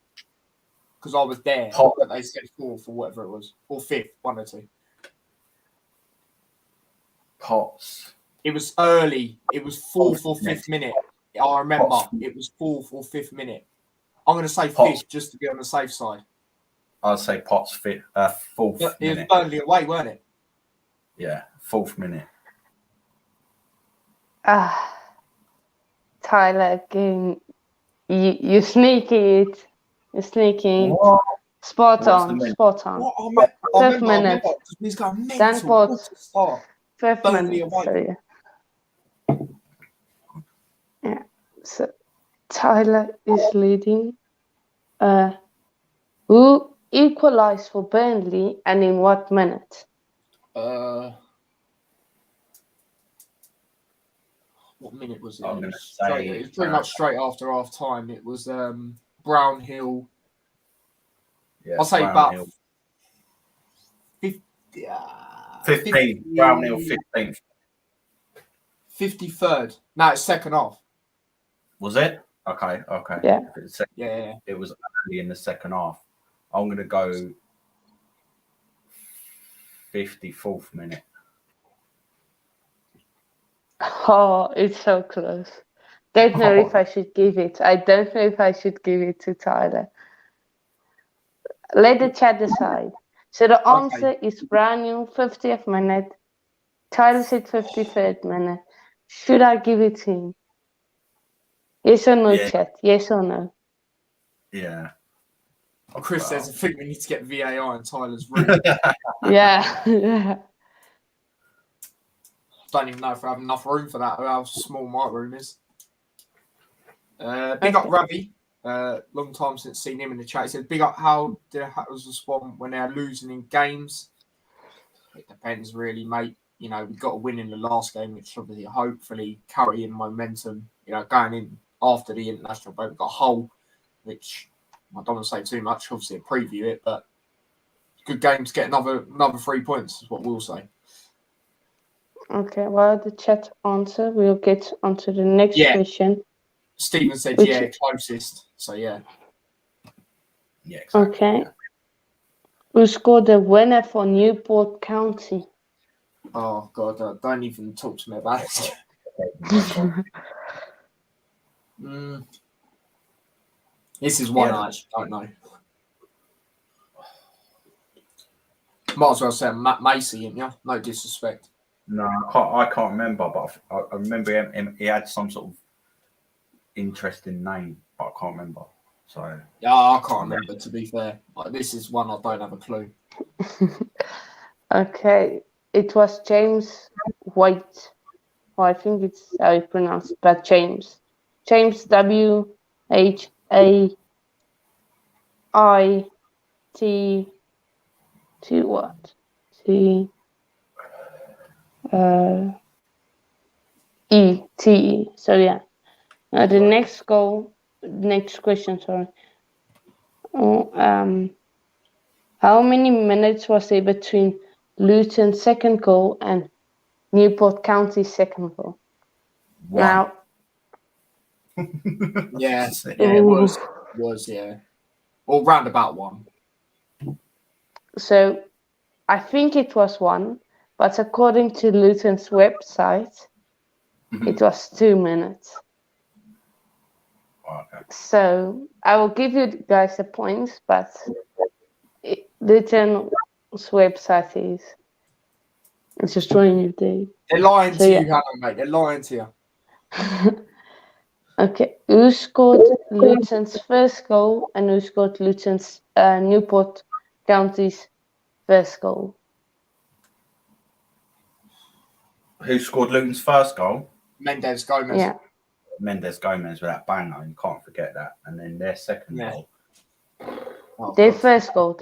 Because I was there. But they said 4th or whatever it was. Or 5th, one or two. Potts. It was early. It was 4th or 5th minute. I remember. It was 4th or 5th minute. I'm going to say 5th just to be on the safe side. I'll say Potts 4th minute. It was Burnley away, weren't it? Yeah, 4th minute. Tyler, again, you're sneaking it. You're sneaking it. Spot on. What? I 5th minute. He's got Dan Potts. 5th Burnley minute. away. So, yeah. So Tyler is leading. Who equalized for Burnley and in what minute? What minute was it? I'm It gonna was say, it was pretty much straight after half time. It was Brownhill. Yeah, I'll say Brownhill. about 50, 15. Brownhill 15th. 53rd. No, it's second half. Was it? Okay. Yeah. Yeah. It was early in the second half. I'm going to go 54th minute. Oh, it's so close. Don't know if I should give it. I don't know if I should give it to Tyler. Let the chat decide. So the answer is Brownhill, 50th minute. Tyler said 53rd minute. Should I give it to him? Yes or no, chat? Yes or no? Yeah. Chris says, I think we need to get VAR in Tyler's room. Yeah. Don't even know if I have enough room for that or how small my room is. Big up Ravi. Long time since seen him in the chat. He said, "Big up, how do the Hatters respond when they're losing in games?" It depends, really, mate. You know, we got a win in the last game, which obviously, hopefully, carrying momentum. You know, going in after the international break, we got a Hull, which I don't want to say too much. Obviously, preview it, but good game to get another 3 points. Is what we'll say. Okay, well, the chat answer, we'll get onto the next question. Stephen said, Which- yeah, closest. So, yeah. Yeah, exactly. Okay. Yeah. Who scored the winner for Newport County? Oh, God, don't even talk to me about it. This is one I actually don't know. Might as well say Matt Macy, ain't ya? No disrespect. No, I can't remember, but I remember he had some sort of interesting name, but I can't remember. So Yeah, I can't remember, to be fair. Like, this is one I don't have a clue. Okay, it was James White. Well, I think it's how you pronounce it, but James. James WHAIT to what? T ET. So yeah. The next question, sorry. How many minutes was there between Luton's second goal and Newport County's second goal? one. Now, Yeah, it was, yeah. Or round about one. so I think it was one, but according to Luton's website, it was 2 minutes. Okay. So I will give you guys the points, but Luton's website is destroying you, Dave. They're lying to you, Hanno, mate. They're lying to you. Okay, who scored Luton's first goal and who scored Luton's Newport County's first goal? Who scored Luton's first goal? Mendes Gomez. Yeah. Mendes Gomez with that banger. You can't forget that. And then their second goal. Oh, Their God. first goal.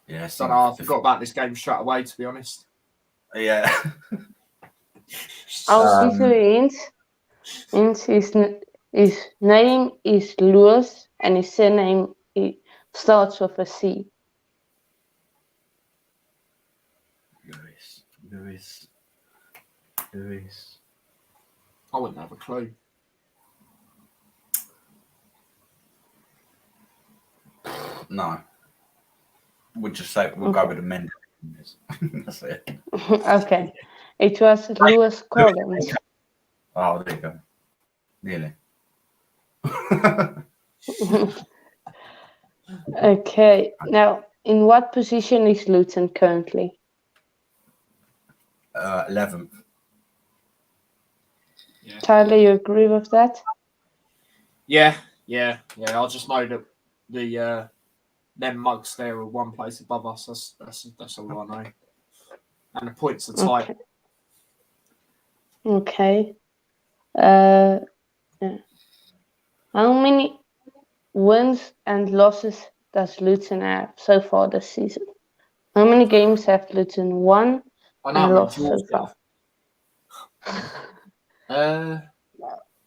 Yeah, Don't know, I forgot about this game straight away, to be honest. Yeah. I'll give you a hint. His name is Lewis and his surname starts with a C. Lewis. I wouldn't have a clue. No. We'll just say we'll go with the Mendes. That's it. Okay. It was Lewis Collins. Oh, there you go. Nearly. Okay. Now, in what position is Luton currently? 11th. Yeah. Tyler, you agree with that? Yeah. I just know that the them mugs there are one place above us. That's all I know. And the points are tight. Okay. Yeah. How many wins and losses does Luton have so far this season? How many games have Luton won and lost so far?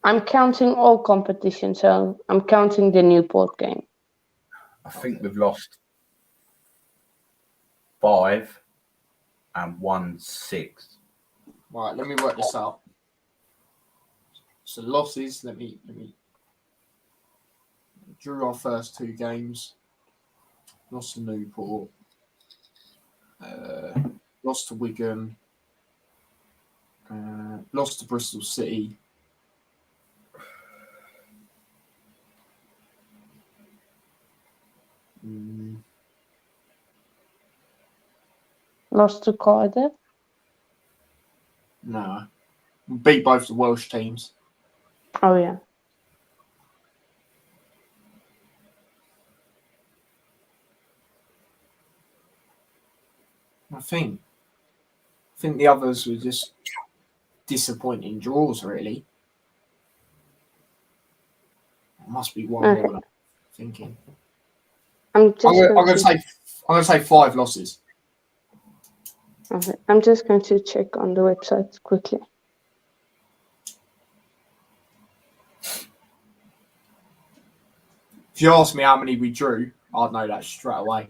I'm counting all competitions, so I'm counting the Newport game. I think we've lost 5 and won 6. Right, let me work this out. So losses, let me drew our first 2 games. Lost to Newport. Lost to Wigan. Lost to Bristol City. Lost to Cardiff. No. Beat both the Welsh teams. Oh, yeah. I think the others were just disappointing draws, really. It must be one Okay. more than I'm thinking. I'm I'm gonna say 5 losses. Okay. I'm just going to check on the website quickly. If you ask me how many we drew, I'd know that straight away.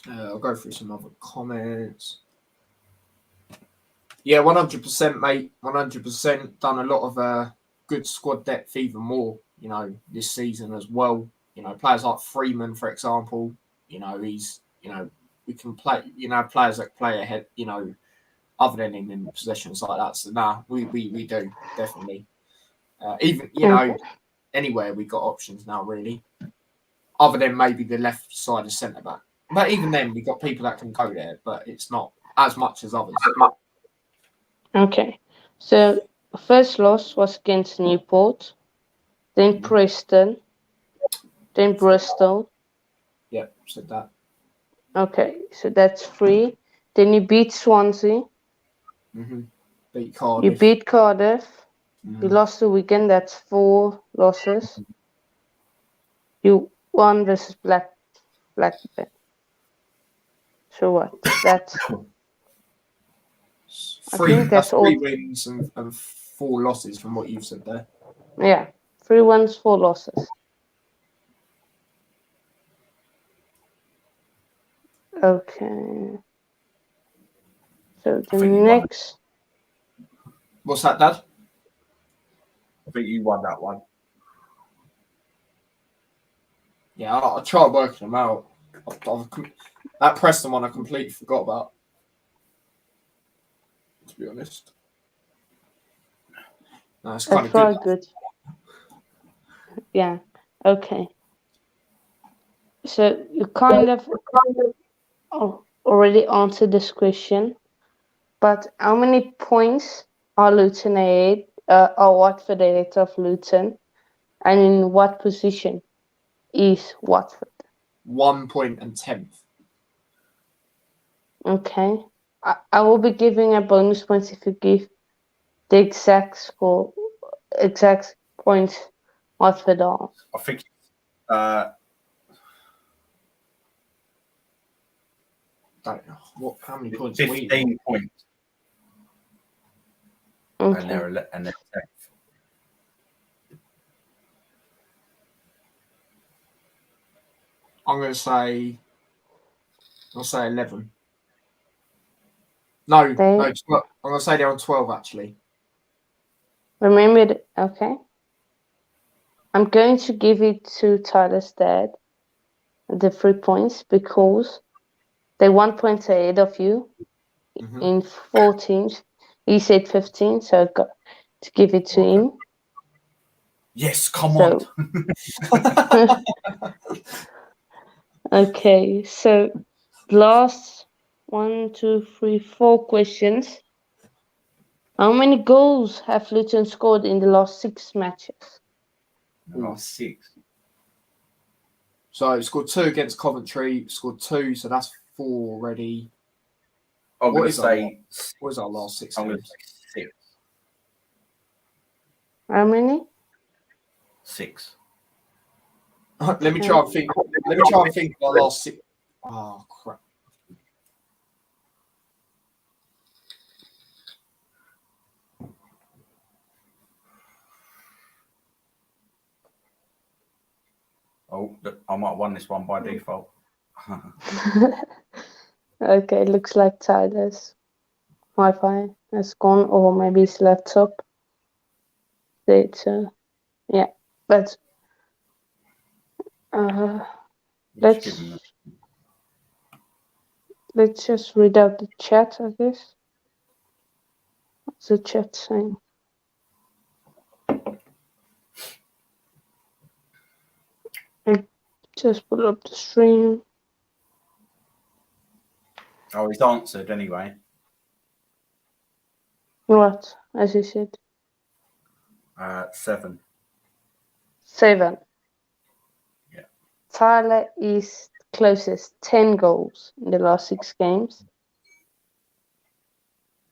I'll go through some other comments. Yeah, 100%, mate. 100%. Done a lot of good squad depth, even more, this season as well. Players like Freeman, for example, we can play, players that play ahead, other than in possessions like that. So, we do, definitely. Even, anywhere we got options now, really. Other than maybe the left side of centre back. But even then, we got people that can go there, but it's not as much as others. Okay. So first loss was against Newport, then Preston, then Bristol. Yep, said that. Okay, so that's 3. Then you beat Swansea. Beat Cardiff. You beat Cardiff. You lost to Wigan. That's 4 losses. You won versus Blackburn. So what? That's That's all. 3 wins and 4 losses from what you've said there. Yeah, 3 wins, 4 losses. Okay. So the next. What's that, Dad? I think you won that one. Yeah, I tried working them out. That Preston one I completely forgot about, to be honest. No, it's kind of good. Good. Yeah. Okay. So you kind of already answered this question, but how many points are Luton ahead? Or Watford ahead of Luton, and in what position is Watford? 1 point and 10th. Okay. I will be giving a bonus points if you give the exact points Watford are. I think Don't know how many points. 15 points. Okay. And they're 10th. I'm gonna say 11. No, 12. I'm gonna say they're on 12 actually. Remember, okay. I'm going to give it to Tyler's dad, the 3 points, because they're 1 point ahead of you in 4 teams. He said 15, so I got to give it to him. Yes, come on. Okay, so last 1, 2, 3, 4 questions. How many goals have Luton scored in the last 6 matches? Last 6. So scored 2 against Coventry, scored 2, so that's 4 already. What is our last 6 I'm games? going to say 6. How many? 6. Let me try and think. Let me try and think of our last 6. Oh crap! Oh, I might have won this one by default. Okay, looks like Tyler's Wi-Fi has gone, or maybe his laptop. Yeah, but let's just read out the chat, I guess. What's the chat saying? Just pull up the stream. Oh, he's answered anyway. What? As you said. 7. 7. Yeah. Tyler is closest, 10 goals in the last 6 games.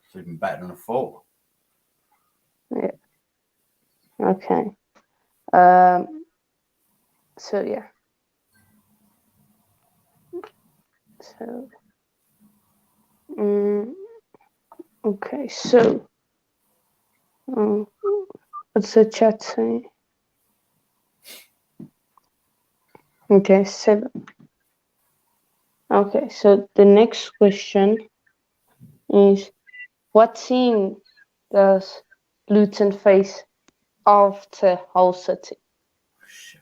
It's even better than a 4. Yeah. Okay. So yeah. So. Okay. So. What's the chat saying? Okay, 7. Okay, so the next question is, what team does Luton face after Hull City? Shit.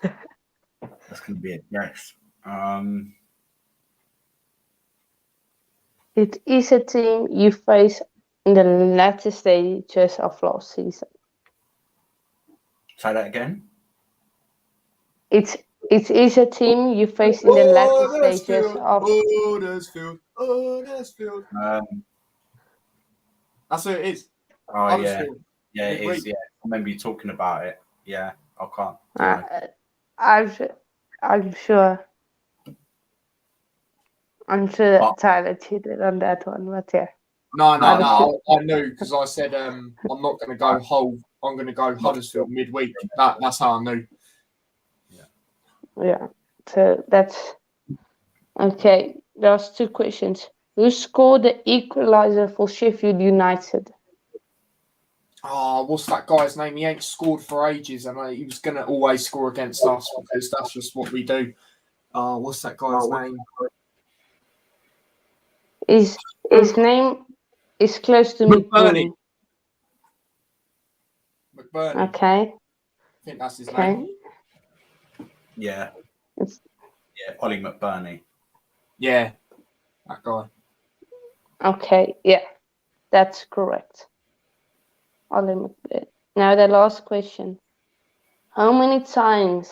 That's going to be a guess. It is a team you face in the latter stages of last season. Say that again. It is a team you face in the latter stages of. Huddersfield. That's who it is. Oh, Huddersfield. yeah, it Midweek. is. Yeah, I remember you talking about it. Yeah, I can't. I'm sure. I'm sure But- Tyler cheated on that one, but yeah. No, Huddersfield. I knew because I said I'm not going to go Hull. I'm going to go Huddersfield midweek. That's how I knew. Yeah. So that's okay. There's 2 questions. Who scored the equalizer for Sheffield United? Oh, what's that guy's name? He ain't scored for ages, and he was going to always score against us because that's just what we do. What's that guy's name? His name is close to McBurney. me. McBurney. Okay. I think that's his Okay. name. Yeah. It's- Yeah, Ollie McBurney. Yeah, that guy. Okay. Yeah, that's correct. Now the last question. How many times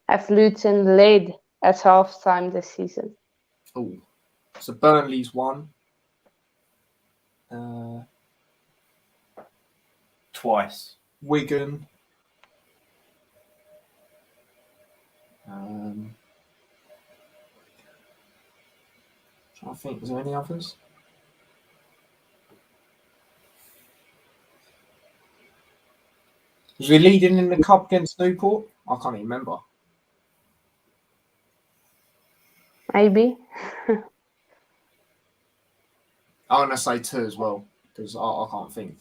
have Luton led at halftime this season? Oh, so Burnley's one. Twice. Wigan. I think, is there any others? Was we leading in the cup against Newport? I can't even remember. Maybe. I'm going to say 2 as well because I can't think.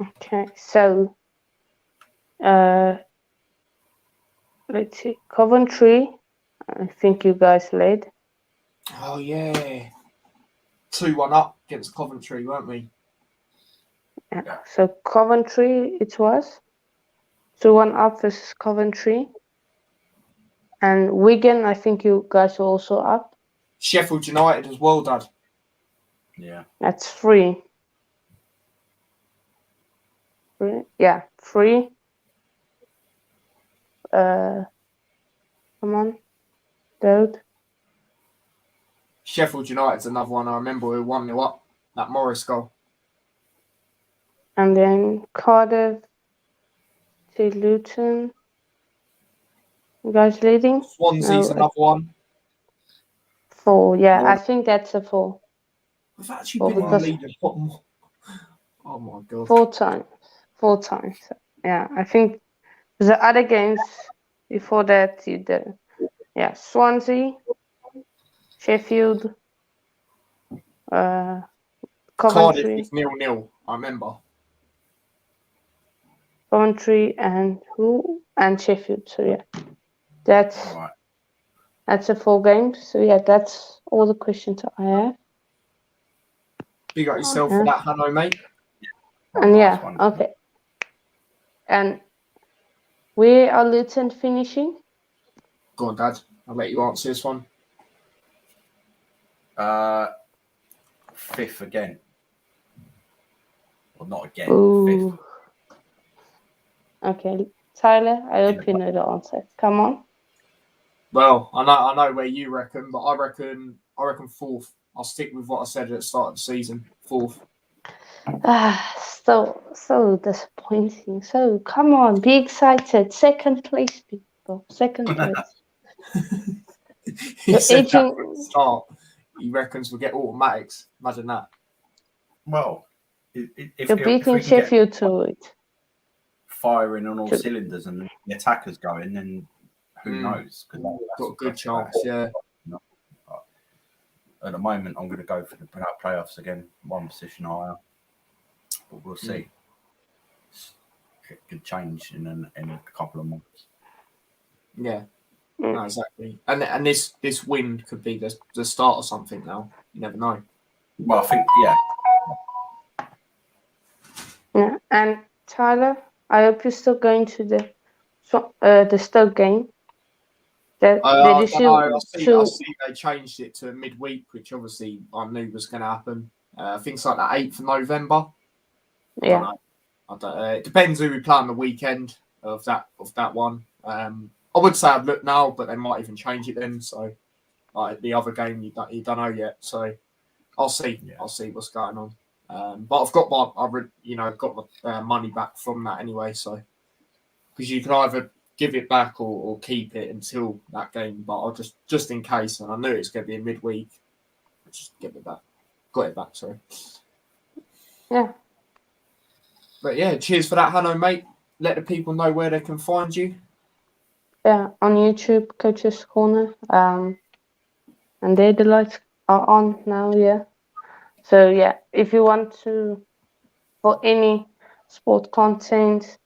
Okay, so let's see. Coventry, I think you guys led. Oh, yeah. 2-1 up against Coventry, weren't we? Yeah. So Coventry, it was 2-1 up versus Coventry. And Wigan, I think you guys were also up. Sheffield United as well, Dad. Yeah. That's 3. Yeah, 3. Come on, dude. Sheffield United's another one. I remember we were 1-0 up. That Morris goal. And then Cardiff to Luton. You guys leading? Swansea's another one. 4. Yeah, No. I think that's a 4. We've actually Well, been in the because- league a lot more. Oh, my God. 4 times. 4 times. Yeah, I think the other games before that you did. Yeah, Swansea, Sheffield, Cardiff Coventry, was 0-0, I remember. Coventry, and who? And Sheffield. So yeah, that's Right. that's a 4 games. So yeah, that's all the questions I have. Big up yourself for that, Hanno, mate. And Nice yeah, one. okay. And where are Luton finishing? Go on, Dad. I'll let you answer this one. 5th again. Well, not again. Ooh. 5th. Okay, Tyler, I hope you know the answer. Come on. Well, I know where you reckon, but I reckon I reckon fourth. I'll stick with what I said at the start of the season. Fourth. So disappointing. So come on, be excited. Second place, people. Second place. He You're said that aging. at the start. He reckons we'll get automatics. Imagine that. Well, if You're we beating can get Sheffield to it. firing on all True. cylinders and the attackers going, then who knows? 'Cause Got a good chance, that's- yeah. At the moment, I'm going to go for the playoffs again, one position higher, but we'll see. It could change in a couple of months. Yeah. No, exactly. And this win could be the start of something now. You never know. Well, I think, yeah. Yeah. And Tyler, I hope you're still going to the Stoke game. I I see they changed it to midweek, which obviously I knew was going to happen. I think it's like the 8th of November. Yeah. I don't know. It depends who we play on the weekend of that one. I would say I'd look now, but they might even change it then. So, like the other game, you don't know yet. So, I'll see. Yeah. I'll see what's going on. But I've got my money back from that anyway. So, because you can either give it back or keep it until that game. But I'll just in case, and I knew it's going to be in midweek, just give it back. Got it back. Sorry. Yeah. But yeah, cheers for that, Hanno, mate. Let the people know where they can find you. Yeah, on YouTube, Coach's Corner. And there the lights are on now, yeah. So yeah, if you want to, for any sport content,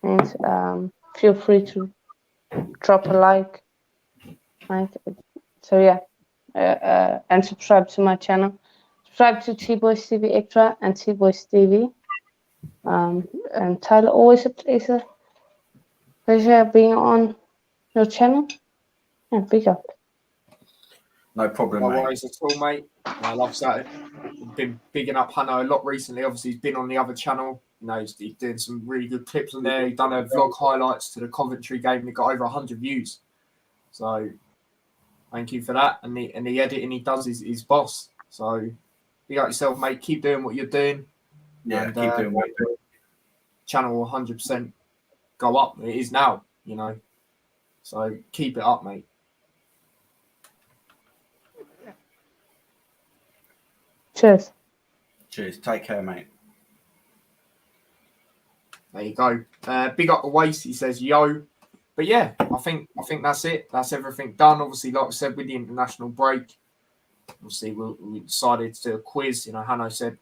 and feel free to drop a like, right? So yeah, and subscribe to my channel. Subscribe to T-Boys TV Extra and T-Boys TV. And Tyler, always a pleasure being on your channel. Yeah, big up. No problem, No mate. worries at all, mate. Like I said, I've been bigging up Hanno a lot recently. Obviously, he's been on the other channel. You know, he's doing some really good clips on there. He's done a vlog highlights to the Coventry game that got over 100 views. So, thank you for that. And the editing he does is boss. So, big up yourself, mate. Keep doing what you're doing. Yeah, and, keep doing what you're doing. Channel will 100% go up. It is now, you know. So, keep it up, mate. Cheers. Cheers. Take care, mate. There you go. Big up the waist, he says, yo. But yeah, I think that's it. That's everything done. Obviously, like I said, with the international break, obviously we decided to do a quiz. You know, Hanno said,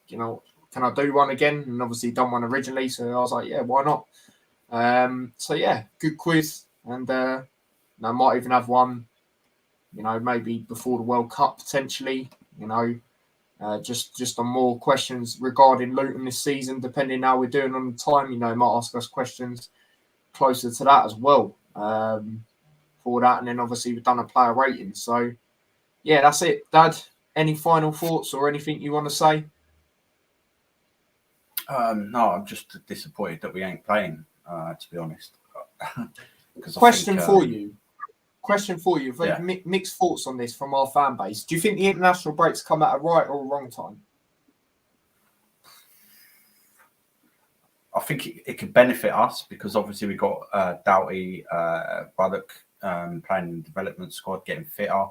you know, can I do one again? And obviously done one originally, so I was like, yeah, why not? So yeah, good quiz, and I might even have one, you know, maybe before the World Cup potentially. You know, just on more questions regarding Luton this season, depending how we're doing on the time. You know, might ask us questions closer to that as well for that. And then obviously we've done a player rating. So, yeah, that's it. Dad, any final thoughts or anything you want to say? No, I'm just disappointed that we ain't playing, to be honest. Question for you. Yeah. Mixed thoughts on this from our fan base. Do you think the international breaks come at a right or a wrong time? I think it could benefit us because obviously we've got Doughty, Buddock playing in the development squad, getting fitter.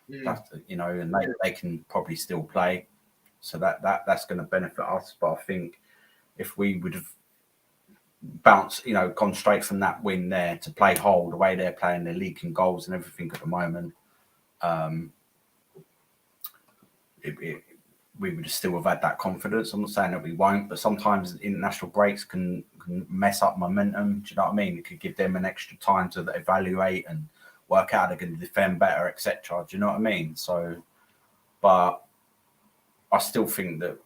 You know, and they can probably still play, so that's going to benefit us. But I think if we would have bounced, you know, gone straight from that win there to play whole the way they're playing, their league and goals and everything at the moment, we would still have had that confidence. I'm not saying that we won't, but sometimes international breaks can mess up momentum. Do you know what I mean? It could give them an extra time to evaluate and work out they're going to defend better, etc. Do you know what I mean? So, but I still think that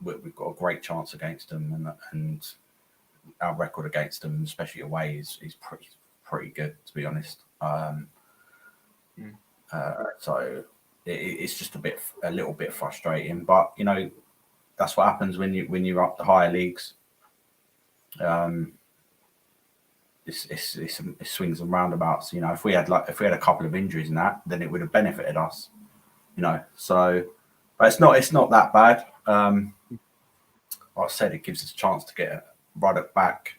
we've got a great chance against them, and our record against them, especially away, is pretty good, to be honest. So it's just a little bit frustrating, but you know that's what happens when you're up the higher leagues. it swings and roundabouts. You know, if we had a couple of injuries in that, then it would have benefited us. You know, so but it's not that bad. Like I said, it gives us a chance to get Ruddock back.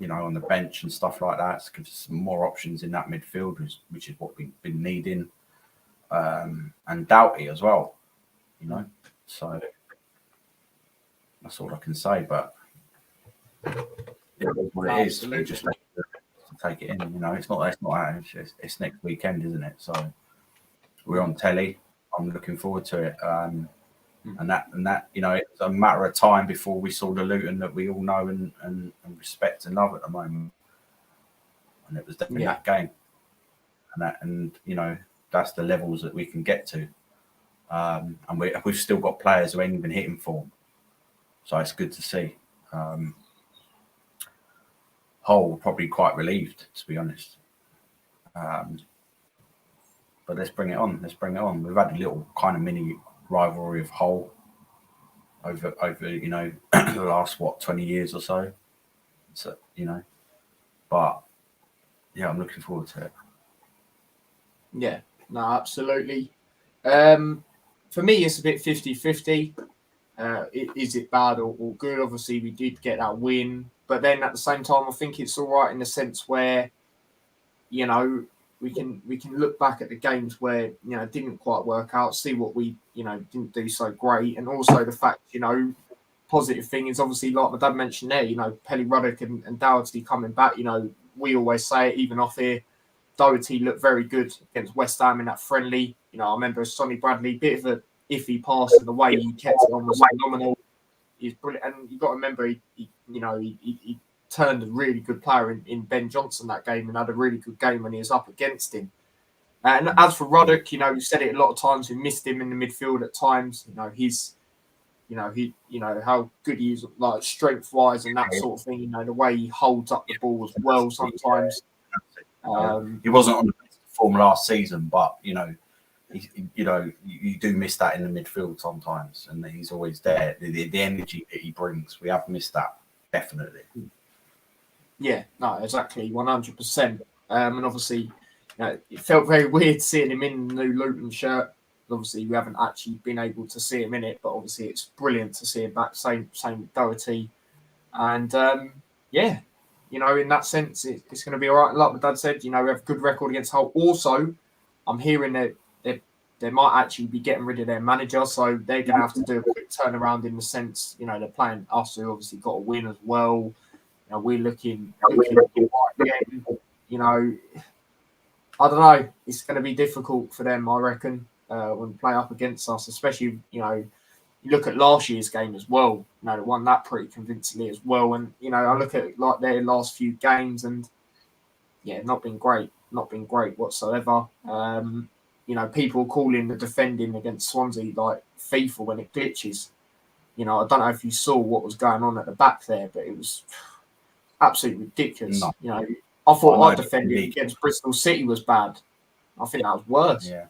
You know, on the bench and stuff like that. So it gives us some more options in that midfield, which is what we've been needing. And Doughty as well, you know. So that's all I can say. But it is what it is. We just have to take it in. You know, it's not it's next weekend, isn't it? So we're on telly. I'm looking forward to it. And that, you know, it's a matter of time before we saw the Luton that we all know and respect and love at the moment. And it was definitely that game. And you know, that's the levels that we can get to. And we've still got players who ain't even hitting form. So it's good to see. Hull probably quite relieved, to be honest. But let's bring it on. We've had a little kind of mini rivalry of Hull over you know, the last 20 years or so. So, you know, but yeah, I'm looking forward to it. Yeah, no, absolutely. For me, it's a bit 50-50. Is it bad or good? Obviously, we did get that win, but then at the same time, I think it's all right in the sense where, you know, we can look back at the games where, you know, it didn't quite work out, see what we, you know, didn't do so great, and also the fact, you know, positive thing is obviously, like my dad mentioned there, you know, Pelly Ruddock and Doherty coming back. You know, we always say it, even off here, Doherty looked very good against West Ham in that friendly. You know, I remember Sonny Bradley, bit of a iffy pass, and the way he kept it on was phenomenal. He's brilliant, and you've got to remember, he turned a really good player in Ben Johnson that game and had a really good game when he was up against him. And as for Ruddock, you know, we've said it a lot of times, we missed him in the midfield at times. You know, how good he is, like strength-wise and that sort of thing. You know, the way he holds up the ball as well sometimes. He wasn't on the best form last season, but you know, you do miss that in the midfield sometimes, and he's always there. The energy that he brings, we have missed that definitely. Yeah, no, exactly, 100%. And obviously, you know, it felt very weird seeing him in the new Luton shirt. Obviously, we haven't actually been able to see him in it, but obviously, it's brilliant to see him back. Same with Doherty, and yeah, you know, in that sense, it's going to be all right. Like my dad said, you know, we have a good record against Hull. Also, I'm hearing that they might actually be getting rid of their manager, so they're going to have to do a quick turnaround in the sense, you know, they're playing us, who obviously got a win as well. You know, we're looking again. You know, I don't know. It's going to be difficult for them, I reckon, when they play up against us, especially, you know, you look at last year's game as well. You know, they won that pretty convincingly as well. And, you know, I look at like their last few games and, yeah, not been great whatsoever. You know, people calling the defending against Swansea like FIFA when it glitches. You know, I don't know if you saw what was going on at the back there, but it was absolutely ridiculous. No. You know, I thought our defending against Bristol City was bad. I think that was worse. Yeah.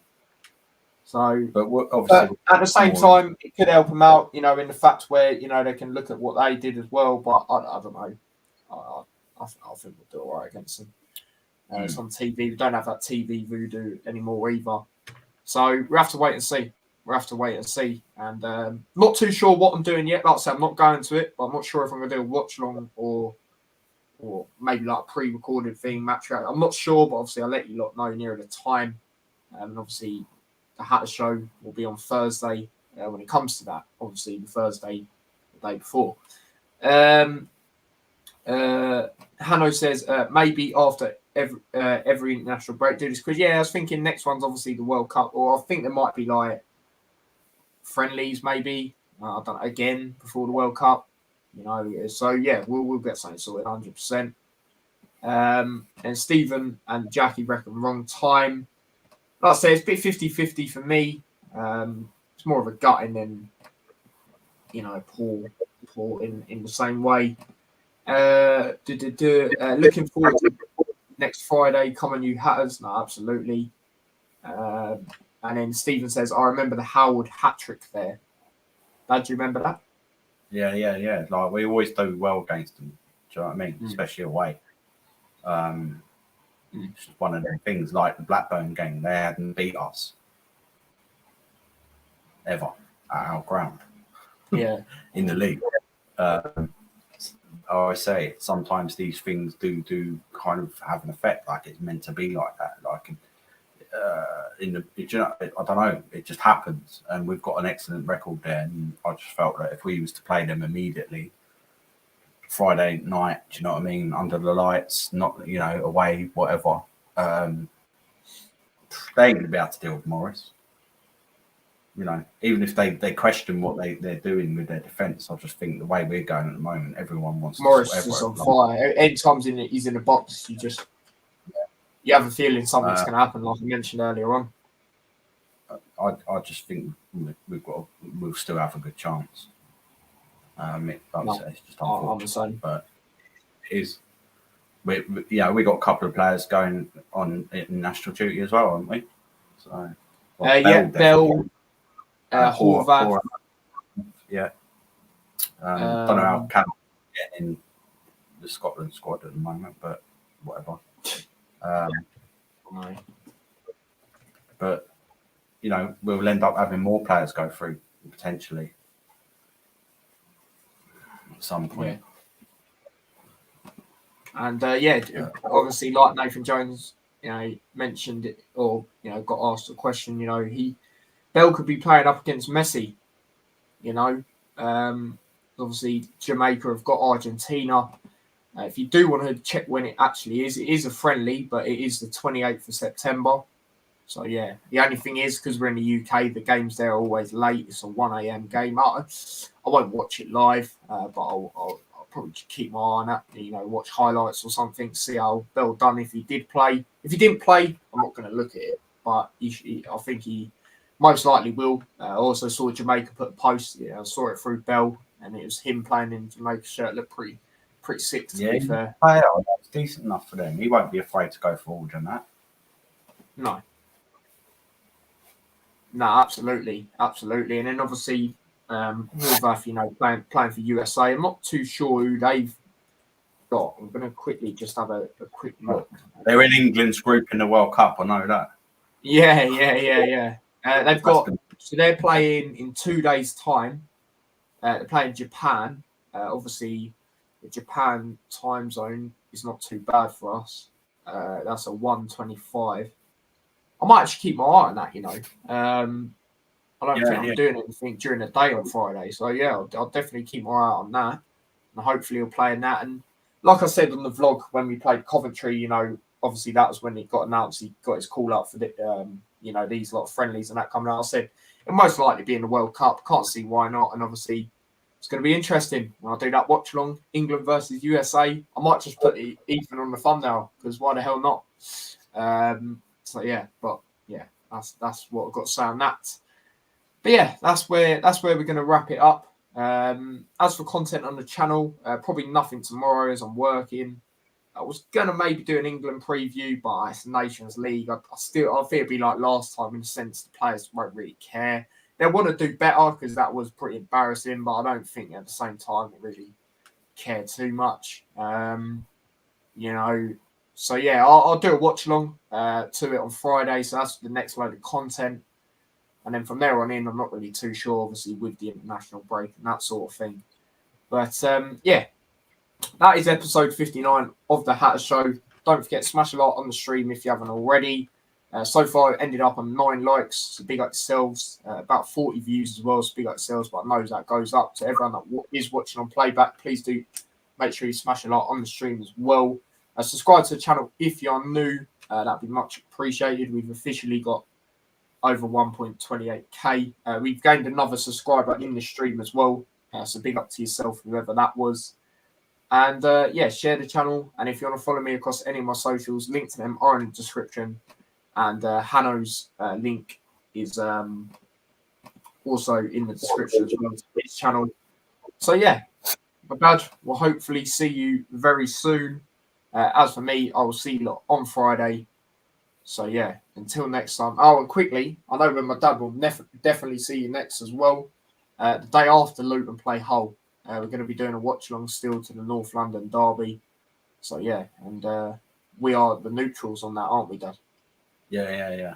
So, but obviously, at the same time, it could help them out, you know, in the fact where, you know, they can look at what they did as well. But I don't know. I think we'll do all right against them. It's on TV. We don't have that TV voodoo anymore either. So we have to wait and see. And not too sure what I'm doing yet. Like I said, I'm not going to it, but I'm not sure if I'm going to do a watch long or maybe like a pre-recorded thing, match. I'm not sure, but obviously I'll let you lot know nearer the time. And obviously the Hatter show will be on Thursday when it comes to that. Obviously the Thursday, the day before. Hanno says maybe after every international break do this quiz. Yeah, I was thinking next one's obviously the World Cup, or I think there might be like friendlies maybe. I don't know, again before the World Cup. You know, so yeah, we'll get something sorted 100%. And Stephen and Jackie reckon wrong time. Like I say, it's a bit 50-50 for me. It's more of a gutting than, you know, poor in the same way. Looking forward to next Friday. Come on, you Hatters! No, absolutely. And then Stephen says, "I remember the Howard hat trick there." Dad, do you remember that? Yeah. Like we always do well against them. Do you know what I mean? Mm. Especially away. It's just one of them things, like the Blackburn game. They hadn't beat us ever at our ground. Yeah. In the league. I always say sometimes these things do kind of have an effect, like it's meant to be like that. Like I don't know, it just happens, and we've got an excellent record there. And I just felt that if we was to play them immediately, Friday night, do you know what I mean, under the lights, not away, whatever, they ain't gonna be able to deal with Morris. Even if they question what they're doing with their defence, I just think the way we're going at the moment, everyone wants Morris is on fire. Anytime he's in the box, you have a feeling something's going to happen, like I mentioned earlier on. I just think we'll still have a good chance. It's just unfortunate, but it is. We got a couple of players going on in national duty as well, haven't we? So Bell, Horvath. Yeah. Don't know how Cam get in the Scotland squad at the moment, but whatever. No. But we'll end up having more players go through potentially at some point. Yeah. And obviously, like Nathan Jones, mentioned it, or got asked a question. Bell could be playing up against Messi. Obviously Jamaica have got Argentina. If you do want to check when it actually is, it is a friendly, but it is the 28th of September. So, yeah, the only thing is, because we're in the UK, the games there are always late. It's a 1 a.m. game. I won't watch it live, but I'll probably keep my eye on that, watch highlights or something, see how Bell done if he did play. If he didn't play, I'm not going to look at it, but I think he most likely will. I also saw Jamaica put a post. Yeah, I saw it through Bell, and it was him playing in Jamaica's shirt. Looked pretty sick, to be fair. That's decent enough for them. He won't be afraid to go forward on that. No, absolutely. And then obviously, Horvath, playing for USA. I'm not too sure who they've got. I'm going to quickly just have a quick look. They're in England's group in the World Cup. I know that. Yeah. They've got. So they're playing in 2 days' time. They're playing Japan. Obviously, the Japan time zone is not too bad for us. That's a 1:25. I might actually keep my eye on that, I don't think I'm doing anything during the day on Friday. So, I'll definitely keep my eye on that. And hopefully he'll play in that. And like I said on the vlog, when we played Coventry, obviously that was when it got announced. He got his call up for these lot of friendlies and that coming out. I said, it'll most likely be in the World Cup. Can't see why not. And obviously, it's going to be interesting when I do that watch along, England versus USA. I might just put Ethan on the thumbnail, because why the hell not? That's what I've got to say on that. But yeah, that's where we're going to wrap it up. As for content on the channel, probably nothing tomorrow as I'm working. I was going to maybe do an England preview, but it's Nations League. I think it'd be like last time, in the sense the players won't really care. They want to do better, because that was pretty embarrassing, but I don't think at the same time they really care too much. So yeah, I'll do a watch along to it on Friday. So that's the next load of content. And then from there on in, I'm not really too sure, obviously, with the international break and that sort of thing. But that is episode 59 of The Hatter Show. Don't forget, smash a like on the stream if you haven't already. So far, it ended up on 9 likes. So big up yourselves. About 40 views as well. So big up yourselves. But I know that goes up. To everyone that is watching on playback, please do make sure you smash a like on the stream as well. Subscribe to the channel if you're new. That'd be much appreciated. We've officially got over 1.28k. We've gained another subscriber in the stream as well. So big up to yourself, whoever that was. And share the channel. And if you want to follow me across any of my socials, links to them are in the description. And Hanno's link is also in the description as well to his channel. So yeah, my bad. We'll hopefully see you very soon. As for me, I will see you on Friday. So yeah, until next time. Oh, and quickly, I know when my dad will definitely see you next as well. The day after Luton play Hull. We're going to be doing a watch along still to the North London derby. So yeah, and we are the neutrals on that, aren't we, Dad? Yeah.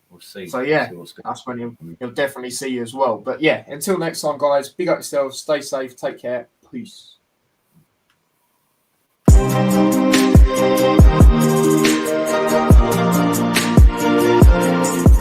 We'll see. So yeah, We'll see that's when he'll definitely see you as well. But yeah, until next time, guys, big up yourselves, stay safe, take care, peace.